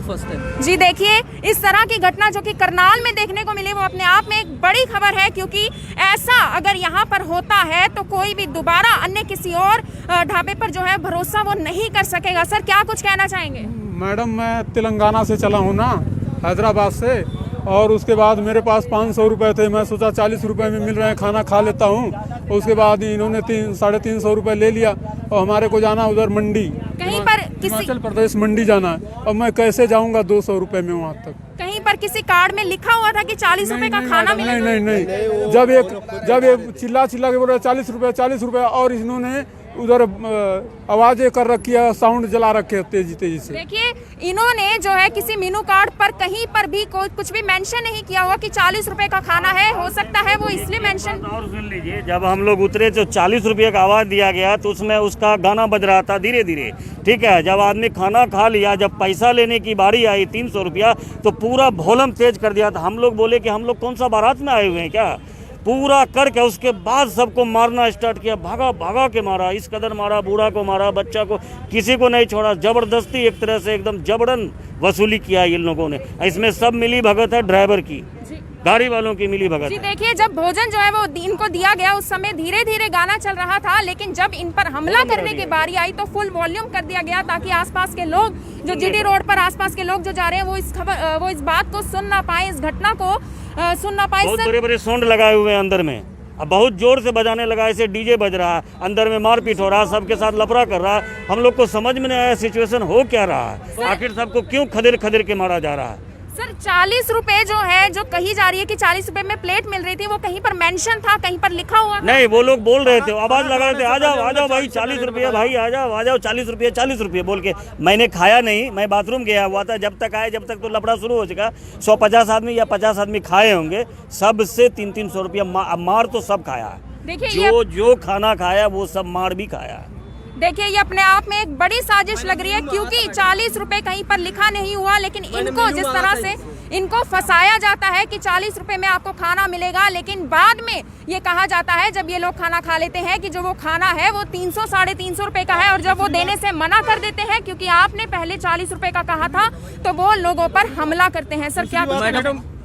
[SPEAKER 12] First time.
[SPEAKER 15] जी देखिए इस तरह की घटना जो कि करनाल में देखने को मिली वो अपने आप में एक बड़ी खबर है, क्योंकि ऐसा अगर यहाँ पर होता है तो कोई भी दोबारा अन्य किसी और ढाबे पर जो है भरोसा वो नहीं कर सकेगा। सर क्या कुछ कहना चाहेंगे?
[SPEAKER 18] मैडम मैं तेलंगाना से चला हूँ ना, हैदराबाद से, और उसके बाद मेरे पास 500 रुपये थे, मैं सोचा 40 रुपये में मिल रहे हैं, खाना खा लेता हूँ। उसके बाद इन्होंने 350 रुपये ले लिया और हमारे को जाना उधर मंडी,
[SPEAKER 15] कहीं पर
[SPEAKER 18] हिमाचल प्रदेश मंडी जाना है। अब मैं कैसे जाऊँगा 200 रुपये में वहाँ तक?
[SPEAKER 15] कहीं पर किसी कार्ड में लिखा हुआ था कि 40 रुपए का खाना मिलेगा?
[SPEAKER 18] नहीं। जब एक चिल्ला के बोल रहे 40 रुपये और इन्होंने उधर आवाजें कर रखी है, साउंड जला रखे है तेजी से।
[SPEAKER 15] देखिए इन्होंने जो है किसी मेनू कार्ड पर कहीं पर भी कुछ भी मेंशन नहीं किया हुआ कि 40 रुपए का खाना है। हो सकता है वो इसलिए मेंशन।
[SPEAKER 8] और सुन लीजिए, जब हम लोग उतरे तो 40 रुपये का आवाज दिया गया तो उसमें उसका गाना बज रहा था धीरे धीरे, ठीक है। जब आदमी खाना खा लिया, जब पैसा लेने की बारी आई 300 रुपया, तो पूरा वॉल्यूम तेज कर दिया था। हम लोग बोले कि हम लोग कौन सा बारात में आए हुए हैं क्या, पूरा करके उसके बाद सबको मारना स्टार्ट किया। भागा के मारा, इस कदर मारा, बूढ़ा को मारा, बच्चा को, किसी को नहीं छोड़ा। जबरदस्ती एक तरह से एकदम जबरन वसूली किया इन लोगों ने। इसमें सब मिली भगत है ड्राइवर की, गाड़ी वालों की मिली भगत।
[SPEAKER 15] जी देखिए जब भोजन जो है वो इनको दिया गया उस समय धीरे धीरे गाना चल रहा था, लेकिन जब इन पर हमला करने की बारी आई तो फुल वॉल्यूम कर दिया गया, ताकि आसपास के लोग, जो जीडी रोड पर आसपास के लोग जो जा रहे हैं वो इस बात को सुन ना पाए, इस घटना को सुन ना पाए।
[SPEAKER 8] बहुत बड़े साउंड लगाए हुए हैं अंदर में, अब बहुत जोर से बजाने लगा, ऐसे डीजे बज रहा है, अंदर में मारपीट हो रहा है, सबके साथ लफड़ा कर रहा है। हम लोग को समझ में नहीं आया सिचुएशन हो क्या रहा है, आखिर सबको क्यों खदेड़ के मारा जा रहा है।
[SPEAKER 15] सर 40 रुपए जो है, जो कही जा रही है कि 40 रुपए में प्लेट मिल रही थी, वो कहीं पर मेंशन था, कहीं पर लिखा हुआ?
[SPEAKER 8] नहीं, वो लोग बोल रहे थे, आवाज लगा रहे थे, आ जाओ भाई 40 रुपये, भाई आ जाओ 40 रुपये बोल के। मैंने खाया नहीं, मैं बाथरूम गया हुआ था, जब तक तो लफड़ा शुरू हो चुका। 150 आदमी या 50 आदमी खाए होंगे, सबसे 300 रुपया मार तो सब खाया।
[SPEAKER 15] देखिए
[SPEAKER 8] जो खाना खाया वो सब मार भी खाया।
[SPEAKER 15] देखिए ये अपने आप में एक बड़ी साजिश लग रही है, क्योंकि 40 रुपए कहीं पर लिखा नहीं हुआ, लेकिन इनको जिस तरह से इनको फंसाया जाता है कि 40 रुपए में आपको खाना मिलेगा, लेकिन बाद में ये कहा जाता है जब ये लोग खाना खा लेते हैं कि जो वो खाना है वो 300 साढ़े 300 रुपए का है, और जब वो देने से मना कर देते हैं क्योंकि आपने पहले 40 रुपए का कहा था, तो वो लोगों पर हमला करते हैं। सर क्या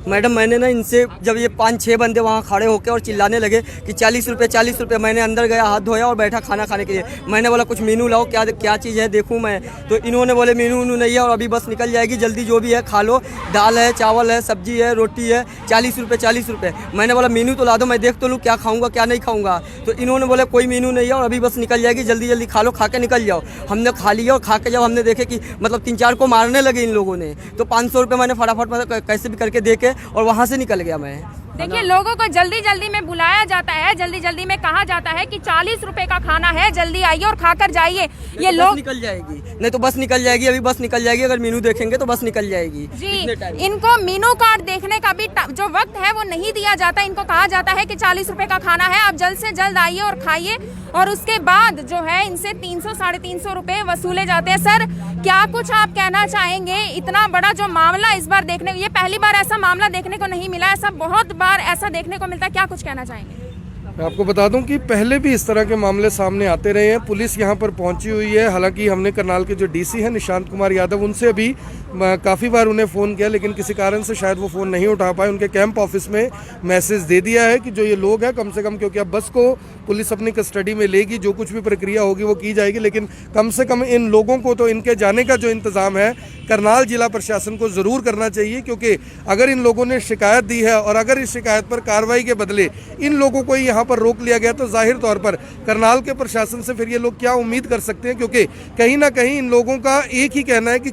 [SPEAKER 4] मैडम मैंने ना इनसे, जब ये 5-6 बंदे वहाँ खड़े होकर और चिल्लाने लगे कि 40 रुपये, मैंने अंदर गया, हाथ धोया और बैठा खाना खाने के लिए। मैंने बोला कुछ मेनू लाओ, क्या चीज़ है देखूँ मैं, तो इन्होंने बोले मेनू नहीं है और अभी बस निकल जाएगी, जल्दी जो भी है खा लो, दाल है, चावल है, सब्जी है, रोटी है, 40 रुपये। मैंने बोला मेनू तो ला दो, मैं देख तो लूँ क्या खाऊँगा क्या नहीं खाऊँगा। तो इन्होंने बोले कोई मेनू नहीं है और अभी बस निकल जाएगी, जल्दी खा लो, खा के निकल जाओ। हमने खा लिया और खा के जब हमने देखे कि मतलब 3-4 को मारने लगे इन लोगों ने, तो 500 रुपये मैंने फटाफट कैसे भी करके दे के और वहाँ से निकल गया मैं।
[SPEAKER 15] देखिए लोगों को जल्दी जल्दी में बुलाया जाता है, जल्दी जल्दी में कहा जाता है कि 40 रुपए का खाना है, जल्दी आइए और खाकर जाइए। ये लोग
[SPEAKER 4] निकल जाएगी, नहीं तो बस निकल जाएगी, अभी बस निकल जाएगी, अगर मेनू देखेंगे तो बस निकल जाएगी
[SPEAKER 15] जी। इनको मेनू कार्ड देखने का भी जो वक्त है वो नहीं दिया जाता। इनको कहा जाता है कि 40 रुपए का खाना है, आप जल्द से जल्द आइए और खाइए, और उसके बाद जो है इनसे 300 साढ़े 300 रुपए वसूले जाते हैं। सर क्या कुछ आप कहना चाहेंगे? इतना बड़ा जो मामला इस बार देखने, ये पहली बार ऐसा मामला देखने को नहीं मिला, ऐसा बहुत बार ऐसा देखने को मिलता है, क्या कुछ कहना चाहेंगे?
[SPEAKER 1] मैं आपको बता दूं कि पहले भी इस तरह के मामले सामने आते रहे हैं। पुलिस यहां पर पहुंची हुई है। हालांकि हमने करनाल के जो डीसी हैं निशांत कुमार यादव, उनसे अभी काफ़ी बार उन्हें फ़ोन किया, लेकिन किसी कारण से शायद वो फ़ोन नहीं उठा पाए। उनके कैंप ऑफिस में मैसेज दे दिया है कि जो ये लोग हैं कम से कम, क्योंकि अब बस को पुलिस अपनी कस्टडी में लेगी, जो कुछ भी प्रक्रिया होगी वो की जाएगी, लेकिन कम से कम इन लोगों को तो इनके जाने का जो इंतज़ाम है करनाल जिला प्रशासन को ज़रूर करना चाहिए। क्योंकि अगर इन लोगों ने शिकायत दी है और अगर इस शिकायत पर कार्रवाई के बदले इन लोगों को यहाँ पर रोक लिया गया, तो जाहिर तौर पर करनाल के प्रशासन से फिर ये लोग क्या उम्मीद कर सकते हैं? क्योंकि कहीं ना कहीं इन लोगों का एक ही कहना है कि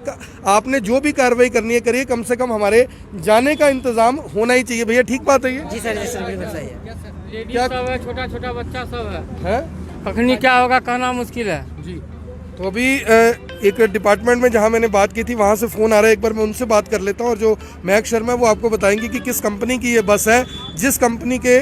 [SPEAKER 1] आपने जो भी कार्रवाई करनी है करिए, कम से कम हमारे जाने का इंतजाम होना ही चाहिए। भैया ठीक बात है ये?
[SPEAKER 9] जी सर, बिल्कुल सही है।
[SPEAKER 7] क्या सब है, छोटा छोटा बच्चा सब है? कखनी क्या होगा कहना मुश्किल है
[SPEAKER 1] जी। तो अभी एक डिपार्टमेंट में जहां मैंने बात की थी वहां से फ़ोन आ रहा है, एक बार मैं उनसे बात कर लेता हूं। और जो महक शर्मा वो आपको बताएंगे कि किस कंपनी की ये बस है, जिस कंपनी के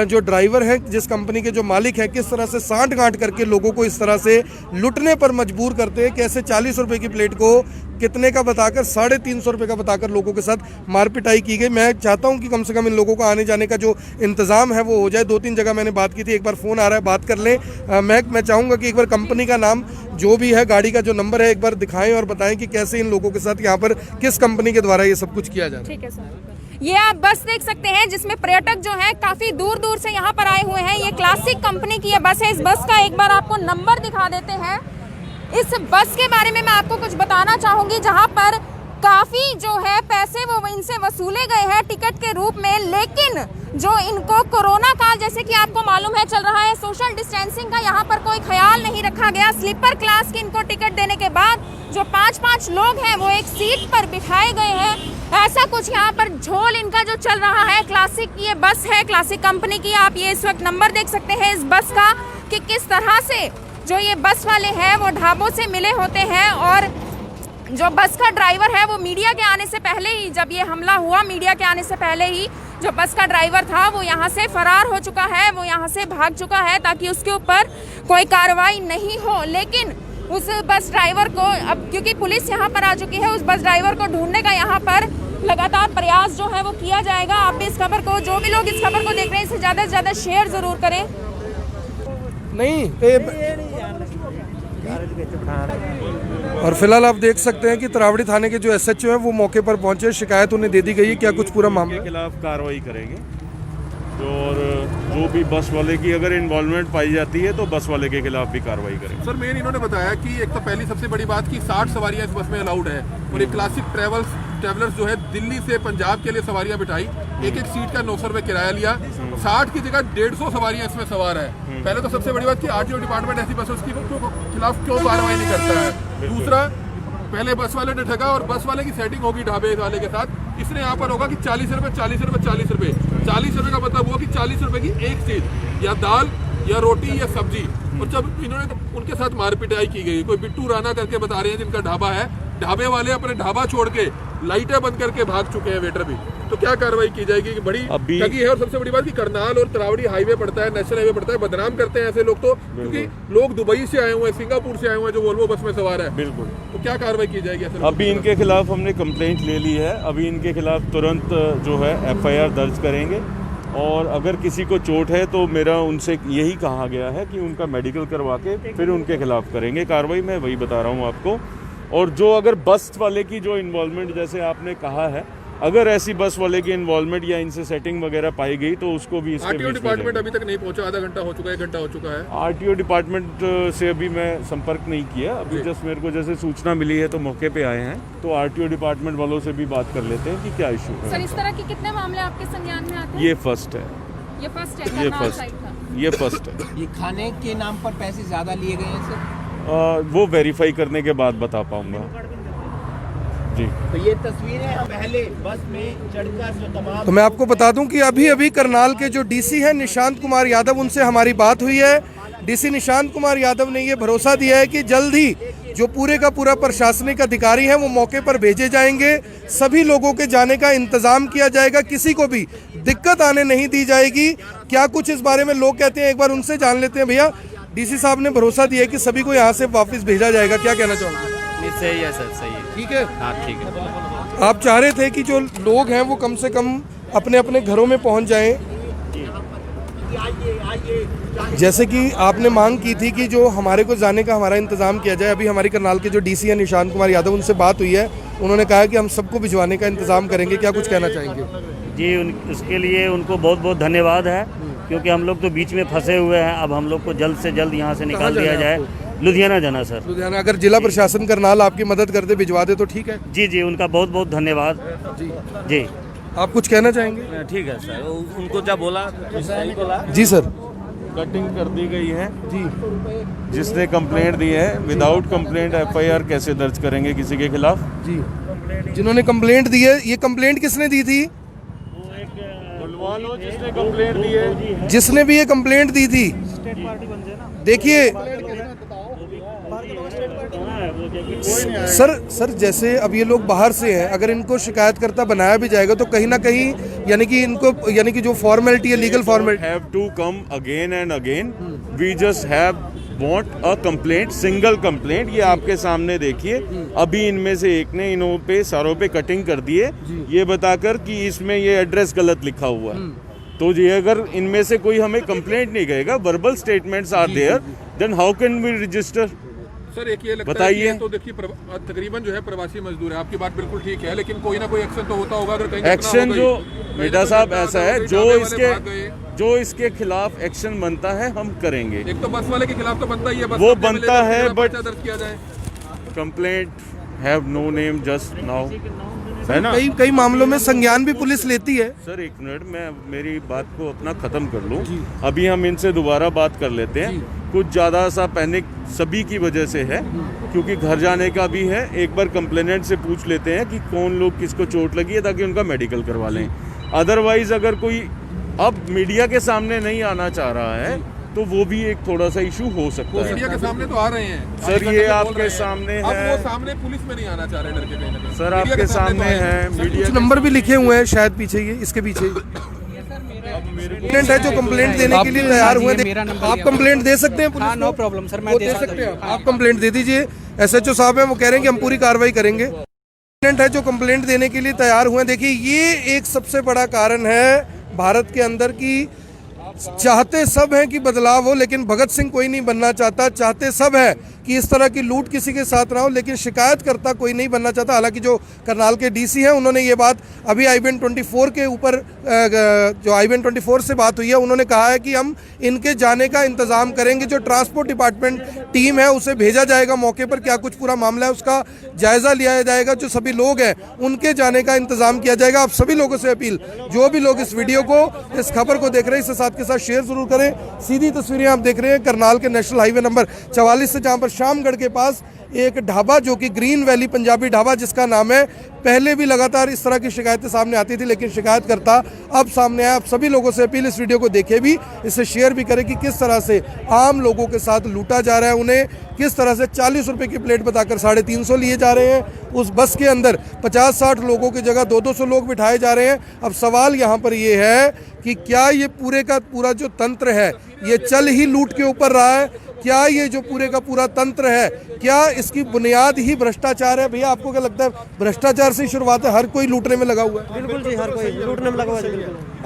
[SPEAKER 1] जो ड्राइवर हैं, जिस कंपनी के जो मालिक हैं, किस तरह से सांठ गांठ करके लोगों को इस तरह से लुटने पर मजबूर करते हैं। कैसे 40 रुपये की प्लेट को कितने का बताकर 350 रुपये का बताकर लोगों के साथ मारपिटाई की गई। मैं चाहता हूं कि कम से कम इन लोगों को आने जाने का जो इंतज़ाम है वो हो जाए। 2-3 जगह मैंने बात की थी, एक बार फ़ोन आ रहा है, बात कर लें। मैं चाहूँगा कि एक बार कंपनी का नाम जो भी है, गाड़ी का जो नंबर है, एक बार दिखाएं और बताएं कि कैसे इन लोगों के साथ यहाँ पर किस कंपनी के द्वारा ये सब कुछ किया जा रहा है।
[SPEAKER 15] ठीक है सर, ये आप बस देख सकते हैं जिसमें पर्यटक जो है काफी दूर दूर से यहाँ पर आए हुए हैं। ये क्लासिक कंपनी की ये बस है। इस बस का एक बार आपको नंबर दिखा देते हैं। इस बस के बारे में मैं आपको कुछ बताना चाहूंगी, जहाँ पर काफी जो है पैसे वो इनसे वसूले गए हैं टिकट के रूप में, लेकिन जो इनको कोरोना काल, जैसे कि आपको मालूम है, चल रहा है, सोशल डिस्टेंसिंग का यहाँ पर कोई ख्याल नहीं रखा गया। स्लीपर क्लास की इनको टिकट देने के बाद जो 5-5 लोग हैं वो एक सीट पर बिठाए गए हैं। ऐसा कुछ यहाँ पर झोल इनका जो चल रहा है। क्लासिक ये बस है, क्लासिक कंपनी की। आप ये इस वक्त नंबर देख सकते हैं इस बस का कि किस तरह से जो ये बस वाले हैं वो ढाबों से मिले होते हैं, और जो बस का ड्राइवर है वो मीडिया के आने से पहले ही, जब ये हमला हुआ, मीडिया के आने से पहले ही जो बस का ड्राइवर था वो यहाँ से फरार हो चुका है, वो यहाँ से भाग चुका है ताकि उसके ऊपर कोई कार्रवाई नहीं हो। लेकिन उस बस ड्राइवर को अब, क्योंकि पुलिस यहाँ पर आ चुकी है, उस बस ड्राइवर को ढूंढने का यहाँ पर लगातार प्रयास जो है वो किया जाएगा। आप भी इस खबर को, जो भी लोग इस खबर को देख रहे हैं, इसे ज़्यादा से ज़्यादा शेयर ज़रूर करें।
[SPEAKER 1] और फिलहाल आप देख सकते हैं कि तरावड़ी थाने के जो एसएचओ हैं वो मौके पर पहुंचे, शिकायत उन्हें दे दी गई है। क्या कुछ पूरा मामले
[SPEAKER 19] के खिलाफ कार्रवाई करेंगे, और जो भी बस वाले की अगर इन्वॉल्वमेंट पाई जाती है तो बस वाले के खिलाफ भी कार्रवाई करेंगे।
[SPEAKER 1] सर मेन इन्होंने बताया कि एक तो पहली सबसे बड़ी बात कि 60 सवारियां इस बस में अलाउड है, और एक क्लासिक ट्रेवलर्स जो है दिल्ली से पंजाब के लिए सवारियां बिठाई, एक सीट का 900 रुपये किराया लिया, 60 की जगह 150 सवारियां इसमें सवार है। पहले तो सबसे बड़ी बात कि आरटीओ डिपार्टमेंट ऐसी बसों के खिलाफ क्यों कार्रवाई नहीं करता है। दूसरा, पहले बस वाले ने ठगा, और बस वाले की सेटिंग होगी ढाबे वाले के साथ। इसने यहाँ पर होगा कि 40 रुपये 40 रुपये 40 रुपये 40 रुपये का मतलब हुआ कि 40 रुपये की एक चीज, या दाल या रोटी या सब्जी। और जब इन्होंने उनके साथ मारपिटाई की गई, कोई बिट्टू राणा करके बता रहे हैं जिनका ढाबा है, ढाबे वाले अपने ढाबा छोड़ के लाइटें बंद करके भाग चुके हैं, वेटर भी। तो क्या कार्रवाई की जाएगी कि बड़ी ठगी है। और सबसे बड़ी बात कि करनाल और तरावड़ी हाईवे पड़ता है, नेशनल हाईवे पड़ता है, बदनाम करते हैं ऐसे लोग तो, क्योंकि लोग दुबई से आए हुए हैं, सिंगापुर से आए हुए हैं जो वोल्वो बस में सवार है।
[SPEAKER 19] बिल्कुल।
[SPEAKER 1] तो क्या कार्रवाई की जाएगी ऐसे?
[SPEAKER 19] अभी इनके खिलाफ हमने कंप्लेंट ले ली है, अभी इनके खिलाफ तुरंत जो है FIR दर्ज करेंगे, और अगर किसी को चोट है तो मेरा उनसे यही कहा गया है कि उनका मेडिकल करवा के फिर उनके खिलाफ करेंगे कार्रवाई। मैं वही बता रहा हूँ आपको। और जो अगर बस वाले की जो इन्वॉल्वमेंट, जैसे आपने कहा है, अगर ऐसी बस वाले की इन्वॉल्वमेंट या इनसे सेटिंग वगैरह पाई गई तो उसको भी इसके
[SPEAKER 1] आरटीओ डिपार्टमेंट अभी तक नहीं पहुंचा, आधा घंटा हो चुका है, 1 घंटा हो चुका है।
[SPEAKER 19] आरटीओ डिपार्टमेंट से अभी मैं संपर्क नहीं किया, अभी जस्ट मेरे को जैसे सूचना मिली है तो मौके पे आए हैं, तो आरटीओ डिपार्टमेंट वालों से भी बात कर लेते हैं कि क्या इशू है।
[SPEAKER 15] सर, इस तरह के कितने मामले आपके संज्ञान में आते हैं?
[SPEAKER 19] ये फर्स्ट है।
[SPEAKER 15] ये फर्स्ट है?
[SPEAKER 19] ये फर्स्ट है।
[SPEAKER 9] ये खाने के नाम पर पैसे ज्यादा लिए गए हैं सर?
[SPEAKER 19] वो वेरीफाई करने के बाद बता पाऊंगा। जी।
[SPEAKER 20] तो ये तस्वीरें हम पहले बस में चढ़कर जो तमाम
[SPEAKER 1] तो मैं आपको बता दूं कि अभी अभी करनाल के जो डीसी हैं निशांत कुमार यादव, उनसे हमारी बात हुई है। डीसी निशांत कुमार यादव ने ये भरोसा दिया है कि जल्द ही जो पूरे का पूरा प्रशासनिक अधिकारी हैं वो मौके पर भेजे जाएंगे, सभी लोगों के जाने का इंतजाम किया जाएगा, किसी को भी दिक्कत आने नहीं दी जाएगी। क्या कुछ इस बारे में लोग कहते हैं, एक बार उनसे जान लेते हैं। भैया, डीसी साहब ने भरोसा दिया है कि सभी को यहाँ से वापस भेजा जाएगा, क्या कहना चाहोगे?
[SPEAKER 20] सही है सर, सही है।
[SPEAKER 1] ठीक है,
[SPEAKER 20] हाँ ठीक है।
[SPEAKER 1] आप चाह रहे थे कि जो लोग हैं वो कम से कम अपने अपने घरों में पहुँच जाएं, जैसे कि आपने मांग की थी कि जो हमारे को जाने का हमारा इंतजाम किया जाए। अभी हमारी करनाल के जो डीसी हैं निशांत कुमार यादव, उनसे बात हुई है, उन्होंने कहा कि हम सबको भिजवाने का इंतजाम करेंगे। क्या कुछ कहना चाहेंगे?
[SPEAKER 8] जी, उसके लिए उनको बहुत बहुत धन्यवाद है, क्योंकि हम लोग तो बीच में फंसे हुए हैं। अब हम लोग को जल्द से जल्द यहाँ से निकाल दिया जाए। लुधियाना जाना सर।
[SPEAKER 1] लुधियाना, अगर जिला प्रशासन करनाल आपकी मदद कर दे, भिजवा दे तो ठीक है।
[SPEAKER 8] जी जी, उनका बहुत बहुत धन्यवाद
[SPEAKER 1] जी।
[SPEAKER 8] जी,
[SPEAKER 1] आप कुछ कहना चाहेंगे?
[SPEAKER 20] ठीक है सर, उनको क्या बोला सही बोला।
[SPEAKER 1] जी सर।
[SPEAKER 19] कटिंग कर दी गई है जी। जिसने कंप्लेंट दी है, विदाउट कंप्लेंट एफआईआर कैसे दर्ज करेंगे किसी के खिलाफ? जी,
[SPEAKER 1] जिन्होंने कंप्लेंट दी है, ये कंप्लेंट किसने दी थी?
[SPEAKER 19] जिसने कंप्लेंट दी है,
[SPEAKER 1] जिसने भी ये कंप्लेंट दी थी। देखिए सर, जैसे अब ये लोग बाहर से हैं, अगर इनको शिकायतकर्ता बनाया भी जाएगा तो कहीं ना कहीं यानी कि जो फॉर्मेलिटी है, legal formality,
[SPEAKER 19] have to come again and again. We just have want a complaint, single complaint. ये आपके सामने देखिए, अभी इनमें से एक ने इन्हों पे सारों पे कटिंग कर दिए, ये बताकर कि इसमें ये एड्रेस गलत लिखा हुआ है। तो ये अगर इनमें से कोई हमें कंप्लेंट नहीं करेगा, verbal statements are there, then how can we register?
[SPEAKER 18] Sir एक ये लगता
[SPEAKER 19] बताइए।
[SPEAKER 18] है तो देखिए तकरीबन जो है प्रवासी मजदूर है, आपकी बात बिल्कुल ठीक है, लेकिन कोई ना कोई एक्शन तो होता होगा। अगर कहीं
[SPEAKER 19] एक्शन जो बेटा साहब ऐसा है, जो इसके खिलाफ एक्शन बनता है हम करेंगे।
[SPEAKER 18] एक तो बस वाले के खिलाफ तो बनता ही है,
[SPEAKER 19] वो बनता है, बट
[SPEAKER 18] दर्ज किया जाए।
[SPEAKER 19] Complaint have no name just now, है ना?
[SPEAKER 1] कई मामलों में संज्ञान भी पुलिस लेती है।
[SPEAKER 19] सर एक मिनट, मैं मेरी बात को अपना खत्म कर लूं। अभी हम इनसे दोबारा बात कर लेते हैं। कुछ ज़्यादा सा पैनिक सभी की वजह से है, क्योंकि घर जाने का भी है। एक बार कंप्लेनेंट से पूछ लेते हैं कि कौन लोग किसको चोट लगी है, ताकि उनका मेडिकल करवा लें। अदरवाइज अगर कोई अब मीडिया के सामने नहीं आना चाह रहा है तो वो भी एक थोड़ा सा इशू हो सकता है।
[SPEAKER 18] मीडिया के सामने तो आ रहे हैं
[SPEAKER 19] सर, ये आपके सामने है।
[SPEAKER 18] अब वो सामने पुलिस में नहीं आना चाह रहे, डर के कहीं ना कहीं।
[SPEAKER 19] सर आपके सामने है, मीडिया
[SPEAKER 1] कुछ नंबर भी लिखे हुए हैं शायद पीछे, ये इसके पीछे है जो कंप्लेंट देने के लिए तैयार हुए। आप कंप्लेंट दे सकते हैं पुलिस?
[SPEAKER 3] नो प्रॉब्लम सर, मैं दे सकते हैं।
[SPEAKER 1] आप कंप्लेंट दे दीजिए। एसएचओ साहब हैं, वो कह रहे हैं कि हम पूरी कार्रवाई करेंगे। है जो कंप्लेंट देने के लिए तैयार हुए। देखिए, ये एक सबसे बड़ा कारण है भारत के अंदर की चाहते सब हैं कि बदलाव हो, लेकिन भगत सिंह कोई नहीं बनना चाहता। चाहते सब है कि इस तरह की लूट किसी के साथ ना हो, लेकिन शिकायतकर्ता कोई नहीं बनना चाहता। हालांकि जो करनाल के डीसी हैं, उन्होंने ये बात अभी I-24 के ऊपर, जो I-24 से बात हुई है, उन्होंने कहा है कि हम इनके जाने का इंतजाम करेंगे। जो ट्रांसपोर्ट डिपार्टमेंट टीम है उसे भेजा जाएगा मौके पर। क्या कुछ पूरा मामला है उसका जायजा लिया जाएगा। जो सभी लोग हैं उनके जाने का इंतजाम किया जाएगा। आप सभी लोगों से अपील, जो भी लोग इस वीडियो को, इस खबर को देख रहे हैं, इसे साथ के साथ शेयर जरूर करें। सीधी तस्वीरें आप देख रहे हैं करनाल के नेशनल हाईवे नंबर 44 से, जहां पर शामगढ़ के पास एक ढाबा, जो कि ग्रीन वैली पंजाबी ढाबा जिसका नाम है, पहले भी लगातार इस तरह की शिकायतें सामने आती थी, लेकिन शिकायतकर्ता अब सामने आया। आप सभी लोगों से अपील, इस वीडियो को देखें भी, इसे शेयर भी करें कि किस तरह से आम लोगों के साथ लूटा जा रहा है। उन्हें किस तरह से 40 रुपए की प्लेट बताकर 350 लिए जा रहे हैं। उस बस के अंदर 50-60 लोगों की जगह 200 लोग बिठाए जा रहे हैं। अब सवाल यहाँ पर ये है कि क्या ये पूरे का पूरा जो तंत्र है, ये चल ही लूट के ऊपर रहा है? क्या ये जो पूरे का पूरा तंत्र है, क्या इसकी बुनियाद ही भ्रष्टाचार है? भैया, आपको क्या लगता है? भ्रष्टाचार से शुरुआत है, हर कोई लूटने में लगा हुआ है।
[SPEAKER 2] बिल्कुल जी, हर कोई लूटने में लगा हुआ है।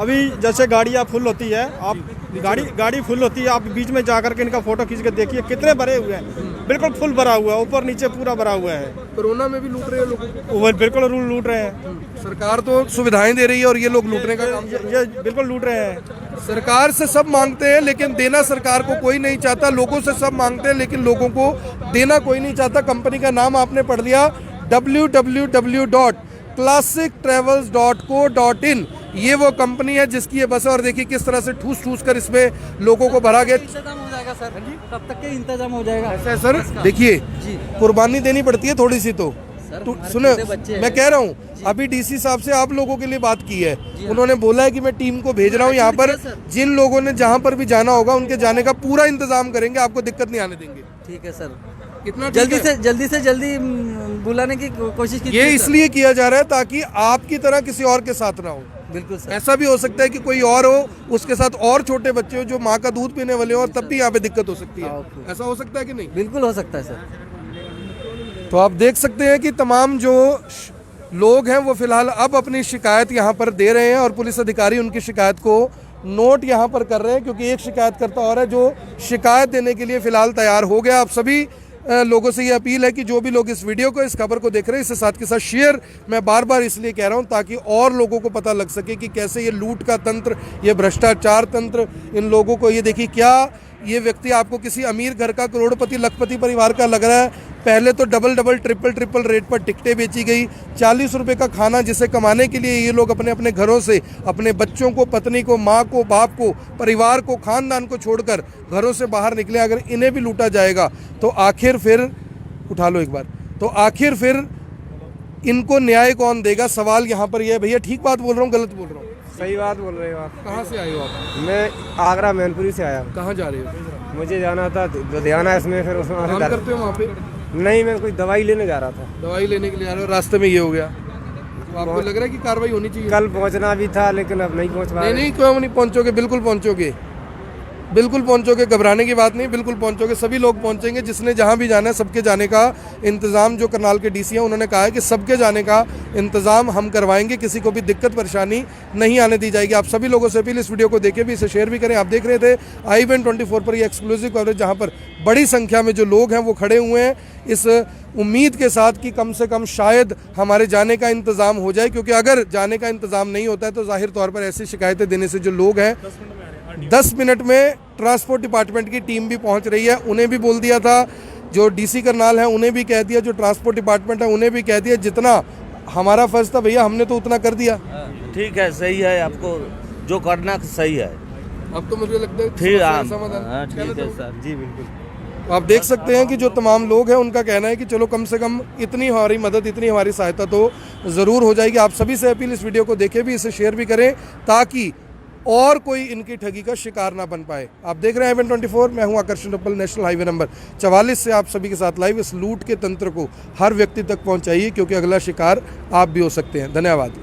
[SPEAKER 10] अभी जैसे गाड़ियाँ फुल होती है, आप गाड़ी फुल होती है, आप बीच में जाकर के इनका फोटो खींच के देखिए कितने भरे हुए हैं। बिल्कुल फुल भरा हुआ है, ऊपर नीचे पूरा भरा हुआ है।
[SPEAKER 1] कोरोना में भी लूट रहे हैं लोग,
[SPEAKER 10] बिल्कुल लूट रहे हैं।
[SPEAKER 1] सरकार तो सुविधाएं दे रही है और ये लोग लूटने का काम,
[SPEAKER 10] ये बिल्कुल लूट रहे हैं।
[SPEAKER 1] सरकार से सब मांगते हैं, लेकिन देना सरकार को कोई नहीं चाहता। लोगों से सब मांगते हैं, लेकिन लोगों को देना कोई नहीं चाहता। कंपनी का नाम आपने पढ़ लिया, www.classictravels.co.in। ये वो कंपनी है जिसकी ये बस है। और देखिए किस तरह से ठूस कर इसमें लोगों को भरा गया।
[SPEAKER 12] इंतजाम हो जाएगा सर, कब तक के इंतजाम हो जाएगा?
[SPEAKER 1] ऐसा है सर, देखिए कुर्बानी देनी पड़ती है थोड़ी सी, तो
[SPEAKER 12] सर,
[SPEAKER 1] तो
[SPEAKER 12] हमारे
[SPEAKER 1] सुनो,
[SPEAKER 12] छोटे बच्चे हैं।
[SPEAKER 1] मैं कह रहा हूँ अभी डीसी साहब से आप लोगों के लिए बात की है, उन्होंने बोला है कि मैं टीम को भेज रहा हूँ यहाँ पर, जिन लोगों ने जहाँ पर भी जाना होगा उनके जाने का पूरा इंतजाम करेंगे, आपको दिक्कत नहीं आने देंगे।
[SPEAKER 12] ठीक है सर,
[SPEAKER 1] कितना
[SPEAKER 12] जल्दी से जल्दी बुलाने की कोशिश कीजिए
[SPEAKER 1] ये
[SPEAKER 12] सर।
[SPEAKER 1] इसलिए किया जा रहा है ताकि आपकी तरह किसी और के साथ ना हो।
[SPEAKER 12] बिल्कुल सर।
[SPEAKER 1] ऐसा भी हो सकता है कि कोई और हो, उसके साथ और छोटे बच्चे हो जो माँ का दूध पीने वाले हो, और तब भी यहाँ पे दिक्कत हो सकती है। ऐसा हो सकता है कि नहीं?
[SPEAKER 12] बिल्कुल हो सकता है सर।
[SPEAKER 1] तो आप देख सकते हैं कि तमाम जो लोग हैं वो फिलहाल अब अपनी शिकायत यहाँ पर दे रहे हैं और पुलिस अधिकारी उनकी शिकायत को नोट यहाँ पर कर रहे हैं, क्योंकि एक शिकायतकर्ता और है जो शिकायत देने के लिए फिलहाल तैयार हो गया। आप सभी लोगों से ये अपील है कि जो भी लोग इस वीडियो को, इस खबर को देख रहे हैं, इसे साथ के साथ शेयर मैं बार बार इसलिए कह रहा हूं ताकि और लोगों को पता लग सके कि कैसे ये लूट का तंत्र, ये भ्रष्टाचार तंत्र इन लोगों को, ये देखिए क्या ये व्यक्ति आपको किसी अमीर घर का, करोड़पति लखपति परिवार का लग रहा है। पहले तो डबल ट्रिपल रेट पर टिकटें बेची गई, 40 रुपये का खाना जिसे कमाने के लिए ये लोग अपने अपने घरों से अपने बच्चों को, पत्नी को, माँ को, बाप को, परिवार को, खानदान को छोड़कर घरों से बाहर निकले। अगर इन्हें भी लूटा जाएगा तो आखिर फिर उठा लो एक बार, तो आखिर फिर इनको न्याय कौन देगा? सवाल यहाँ पर यह है। भैया ठीक बात बोल रहा हूँ, गलत बोल रहा हूँ?
[SPEAKER 16] सही बात बोल रहे हो आप।
[SPEAKER 1] कहाँ से आए हो आप?
[SPEAKER 16] मैं आगरा मैनपुरी से आया।
[SPEAKER 1] कहाँ जा रहे हो?
[SPEAKER 16] मुझे जाना था लुधियाना, इसमें फिर उसमें
[SPEAKER 1] काम करते हो वहाँ पे?
[SPEAKER 16] नहीं, मैं कोई दवाई लेने जा रहा था।
[SPEAKER 1] दवाई लेने के लिए आ रहे हो, रास्ते में ये हो गया। तो आपको लग रहा है कि कार्रवाई होनी चाहिए?
[SPEAKER 16] कल पहुँचना भी था लेकिन अब नहीं पहुँच पा रहे।
[SPEAKER 1] नहीं, क्यों नहीं पहुँचोगे? बिल्कुल पहुँचोगे, बिल्कुल पहुँचोगे, घबराने की बात नहीं, बिल्कुल पहुँचोगे। सभी लोग पहुँचेंगे, जिसने जहाँ भी जाना है सबके जाने का इंतज़ाम, जो करनाल के डीसी हैं उन्होंने कहा है कि सबके जाने का इंतज़ाम हम करवाएंगे, किसी को भी दिक्कत परेशानी नहीं आने दी जाएगी। आप सभी लोगों से अपील, इस वीडियो को देखें भी, इसे शेयर भी करें। आप देख रहे थे i24 पर ये एक्सक्लूसिव कवरेज, जहाँ पर बड़ी संख्या में जो लोग हैं वो खड़े हुए हैं इस उम्मीद के साथ कि कम से कम शायद हमारे जाने का इंतज़ाम हो जाए, क्योंकि अगर जाने का इंतज़ाम नहीं होता है तो जाहिर तौर पर ऐसी शिकायतें देने से जो लोग हैं 10 मिनट में ट्रांसपोर्ट डिपार्टमेंट की टीम भी पहुंच रही है। उन्हें भी बोल दिया था, जो डीसी करनाल है उन्हें भी कह दिया, जो ट्रांसपोर्ट डिपार्टमेंट है उन्हें भी कह दिया, जितना हमारा फर्ज था भैया हमने तो उतना कर दिया।
[SPEAKER 21] ठीक है, सही है, आपको जो करना सही है।
[SPEAKER 1] अब तो मुझे लगता है
[SPEAKER 21] ठीक
[SPEAKER 1] है
[SPEAKER 21] सर। जी बिल्कुल।
[SPEAKER 1] आप देख सकते हैं कि जो तमाम लोग हैं उनका कहना है कि चलो कम से कम इतनी हमारी मदद, इतनी हमारी सहायता तो ज़रूर हो जाएगी। आप सभी से अपील, इस वीडियो को देखें भी, इसे शेयर भी करें ताकि और कोई इनकी ठगी का शिकार ना बन पाए। आप देख रहे हैं i24, मैं हूं आकर्षण रुपल, नेशनल हाईवे नंबर 44 से आप सभी के साथ लाइव। इस लूट के तंत्र को हर व्यक्ति तक पहुंचाइए, क्योंकि अगला शिकार आप भी हो सकते हैं। धन्यवाद।